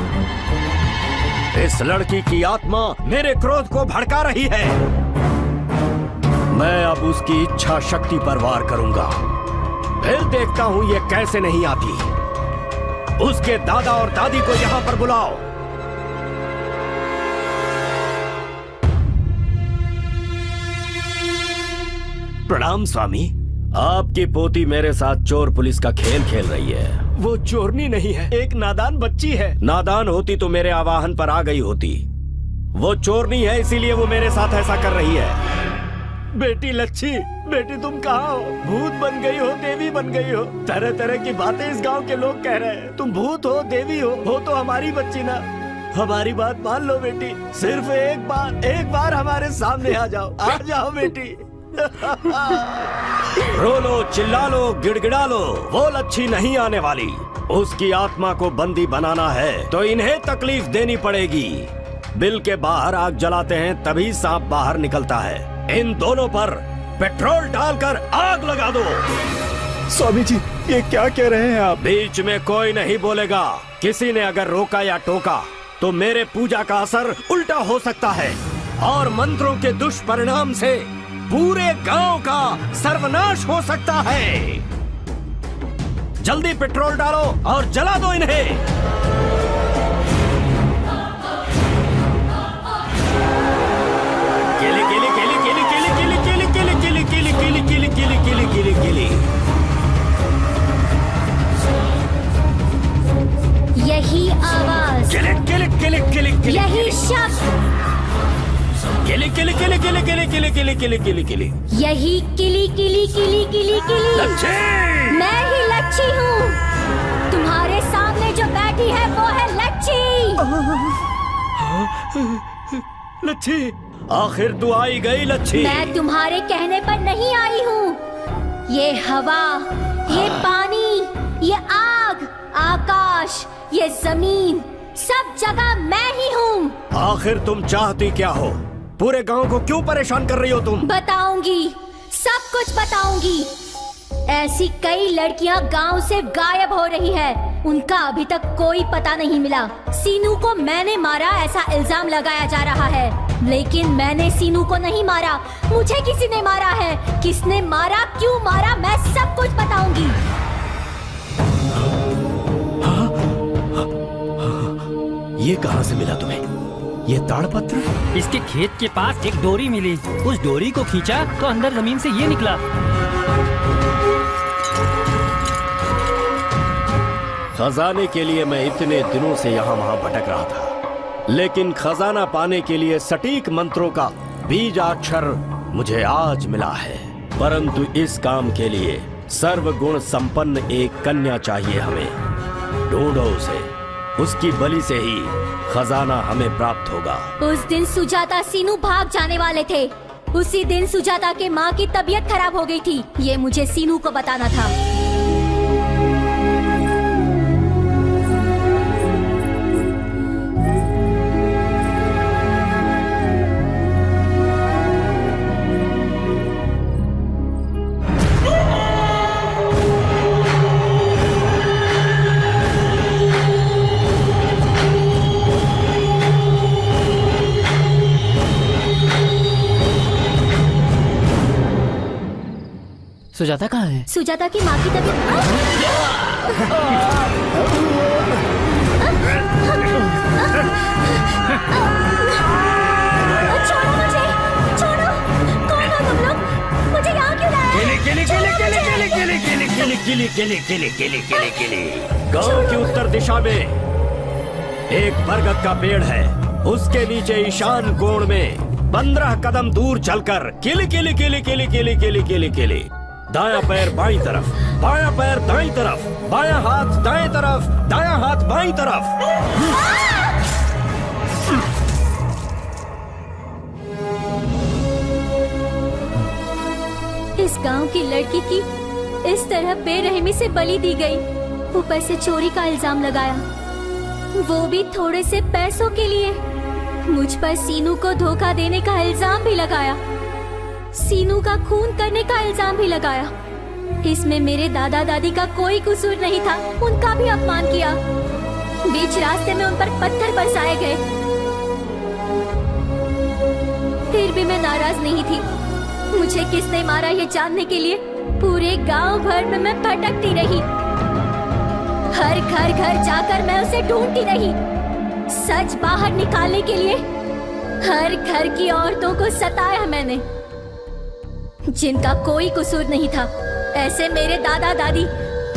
इस लड़की की आत्मा मेरे क्रोध को भड़का रही है। मैं अब उसकी इच्छा शक्ति पर वार करूंगा। फिर देखता हूँ ये कैसे नहीं आती। उसके दादा और दादी को यहाँ पर बुलाओ। प्रणाम स्वामी। आपकी पोती मेरे साथ चोर पुलिस का खेल खेल रही है। वो चोरनी नहीं है, एक नादान बच्ची है। नादान होती तो मेरे आवाहन पर आ गई होती। वो चोरनी है, इसीलिए वो मेरे साथ ऐसा कर रही है। बेटी लच्छी, बेटी तुम कहाँ हो? भूत बन गई हो, देवी बन गई हो। तरह तरह की बातें इस गांव के लोग कह रहे हैं। तुम भूत हो, देवी हो तो हमारी बच्ची ना। हमारी बात मान लो बेटी। सिर्फ एक बार हमारे सामने आ जाओ। आ जाओ बेटी। रो लो, चिल्ला लो, गिड़गिड़ा लो, वो लच्छी नहीं आने वाली। उसकी आत्मा को बंदी बनाना है तो इन्हें तकलीफ देनी पड़ेगी। बिल के बाहर आग जलाते हैं तभी सांप बाहर निकलता है। इन दोनों पर पेट्रोल डालकर आग लगा दो। स्वामी जी, ये क्या कह रहे हैं आप? बीच में कोई नहीं बोलेगा। किसी ने अगर रोका या टोका तो मेरे पूजा का असर उल्टा हो सकता है और मंत्रों के दुष्परिणाम से पूरे गांव का सर्वनाश हो सकता है। जल्दी पेट्रोल डालो और जला दो इन्हें। केली केली केली केली केली केली केली केली केली केली केली केली केली केली केली। यही आवाज, केली केली केली केली केली, यही शब्द, केली केली केली केली केली केली केली केली केली केली, यही किली किली किली किली किली। लच्छी! मैं ही लच्छी हूँ। तुम्हारे सामने जो बैठी है वो है लच्छी। लच्छी, आखिर तू आई गई लच्छी। मैं तुम्हारे कहने पर नहीं आई हूँ। ये हवा, ये पानी, ये आग, आकाश, ये जमीन, सब जगह मैं ही हूँ। आखिर तुम चाहती क्या हो? पूरे गांव को क्यों परेशान कर रही हो तुम? बताऊंगी, सब कुछ बताऊंगी। ऐसी कई लड़कियां गांव से गायब हो रही है, उनका अभी तक कोई पता नहीं मिला। सीनू को मैंने मारा ऐसा इल्जाम लगाया जा रहा है, लेकिन मैंने सीनू को नहीं मारा, मुझे किसी ने मारा है। किसने मारा, क्यों मारा, मैं सब कुछ बताऊंगी। ये कहाँ से मिला तुम्हें? ये ताड़पत्र? इसके खेत के पास एक डोरी मिली, उस डोरी को खींचा तो अंदर जमीन से ये निकला। खजाने के लिए मैं इतने दिनों से यहाँ वहाँ भटक रहा था, लेकिन खजाना पाने के लिए सटीक मंत्रों का बीजाक्षर मुझे आज मिला है। परंतु इस काम के लिए सर्वगुण संपन्न एक कन्या चाहिए हमें। ढूंढो उसे, उसकी बलि से ही खजाना हमें प्राप्त होगा। उस दिन सुजाता सीनू भाग जाने वाले थे। उसी दिन सुजाता के माँ की तबीयत खराब हो गई थी। ये मुझे सीनू को बताना था। सुजाता कहाँ है? सुजाता की माँ की छोड़ो मुझे, छोड़ो। कौन हो तुम लोग? मुझे यहाँ क्यों लाया? गांव की उत्तर दिशा में एक बरगद का पेड़ है। उसके नीचे ईशान कोण में 15 कदम दूर चलकर किली किली किली किली किली किली किली किली, दायां पैर बाईं तरफ, बायां पैर दाईं तरफ, बायां हाथ दाएं तरफ, दायां हाथ बाईं तरफ। इस गांव की लड़की की इस तरह बेरहमी से बलि दी गई, ऊपर से चोरी का इल्जाम लगाया, वो भी थोड़े से पैसों के लिए। मुझ पर सीनू को धोखा देने का इल्जाम भी लगाया, सीनू का खून करने का इल्जाम भी लगाया। इसमें मेरे दादा दादी का कोई कसूर नहीं था, उनका भी अपमान किया। बीच रास्ते में उन पर पत्थर बरसाए गए, फिर भी मैं नाराज नहीं थी। मुझे किसने मारा ये जानने के लिए पूरे गांव भर में मैं भटकती रही। हर घर घर जाकर मैं उसे ढूंढती रही। सच बाहर निकालने के लिए हर घर की औरतों को सताया मैंने, जिनका कोई कसूर नहीं था। ऐसे मेरे दादा दादी,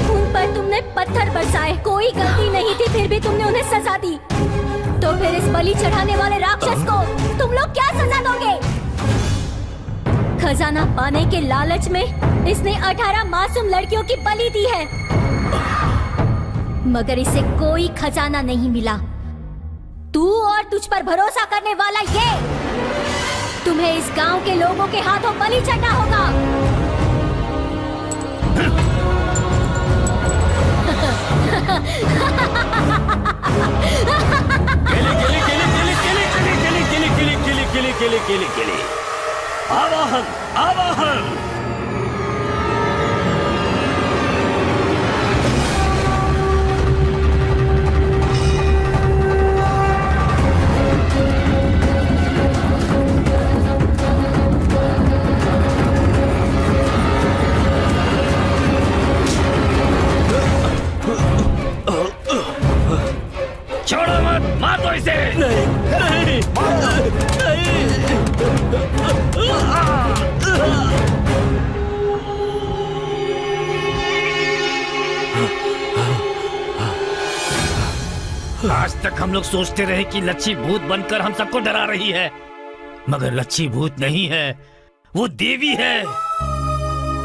उन पर तुमने पत्थर बरसाए, कोई गलती नहीं थी, फिर भी तुमने उन्हें सजा दी। तो फिर इस बलि चढ़ाने वाले राक्षस को तुम लोग क्या सजा दोगे? खजाना पाने के लालच में इसने 18 मासूम लड़कियों की बलि दी है, मगर इसे कोई खजाना नहीं मिला। तू और तुझ पर भरोसा करने वाला ये, तुम्हें इस गांव के लोगों के हाथों बलि चढ़ना होगा। केले केले केले। आवाहन आवाहन। छोड़ो मत, मार दो इसे। नहीं नहीं आज तक हम लोग सोचते रहे कि लच्छी भूत बनकर हम सबको डरा रही है, मगर लच्छी भूत नहीं है, वो देवी है।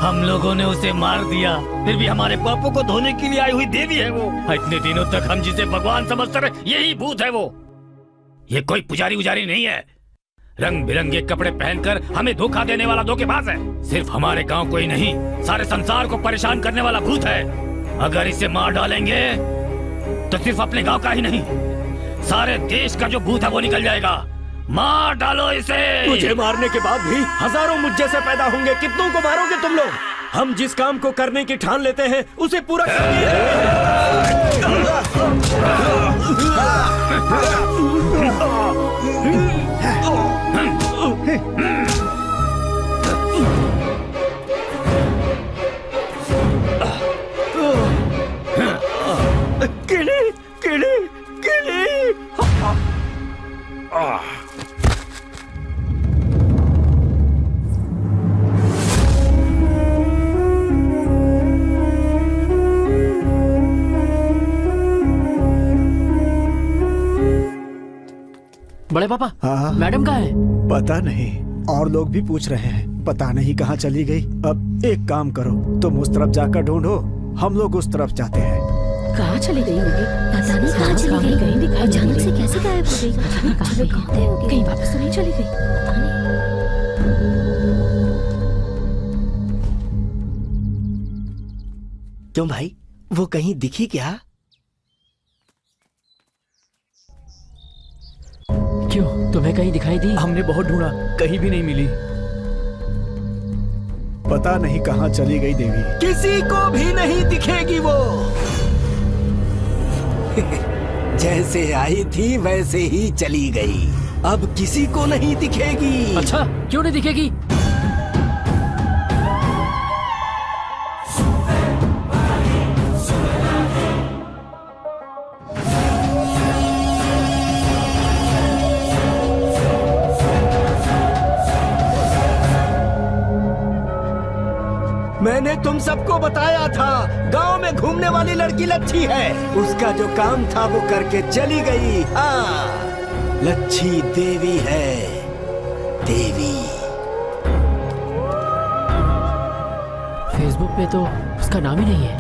हम लोगों ने उसे मार दिया, फिर भी हमारे पापों को धोने के लिए आई हुई देवी है वो। इतने दिनों तक हम जिसे भगवान समझते रहे, यही भूत है वो। ये कोई पुजारी उजारी नहीं है, रंग बिरंगे कपड़े पहनकर हमें धोखा देने वाला धोखेबाज है। सिर्फ हमारे गांव को ही नहीं, सारे संसार को परेशान करने वाला भूत है। अगर इसे मार डालेंगे तो सिर्फ अपने गांव का ही नहीं, सारे देश का जो भूत है वो निकल जाएगा। मार डालो इसे। मुझे मारने के बाद भी हजारों मुझ जैसे पैदा होंगे। कितनों को मारोगे तुम लोग? हम जिस काम को करने की ठान लेते हैं उसे पूरा किले किले किले। बड़े पापा, हाँ मैडम कहाँ है? पता नहीं, और लोग भी पूछ रहे हैं, पता नहीं कहाँ चली गई। अब एक काम करो, तुम उस तरफ जाकर ढूंढो, हम लोग उस तरफ जाते हैं। कहाँ चली गई होगी? पता नहीं कहाँ चली गई। कहीं दिखाई अचानक से कैसे गायब हो गई? कहाँ गई होगी? कहीं वापस तो नहीं चली गई? पता नहीं। क्यों भाई, वो कहीं दिखी क्या? क्यों, तुम्हें कहीं दिखाई दी? हमने बहुत ढूंढा, कहीं भी नहीं मिली। पता नहीं कहाँ चली गई देवी। किसी को भी नहीं दिखेगी वो। जैसे आई थी वैसे ही चली गई, अब किसी को नहीं दिखेगी। अच्छा, क्यों नहीं दिखेगी? मैंने तुम सबको बताया था, गांव में घूमने वाली लड़की लच्छी है। उसका जो काम था वो करके चली गई। हाँ, लच्छी देवी है, देवी। फेसबुक पे तो उसका नाम ही नहीं है।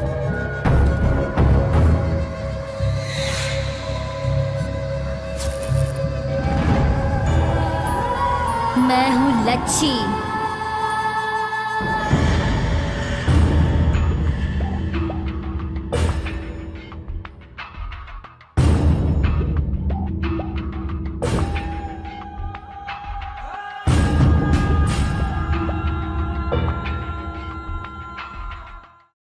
मैं हूँ लच्छी,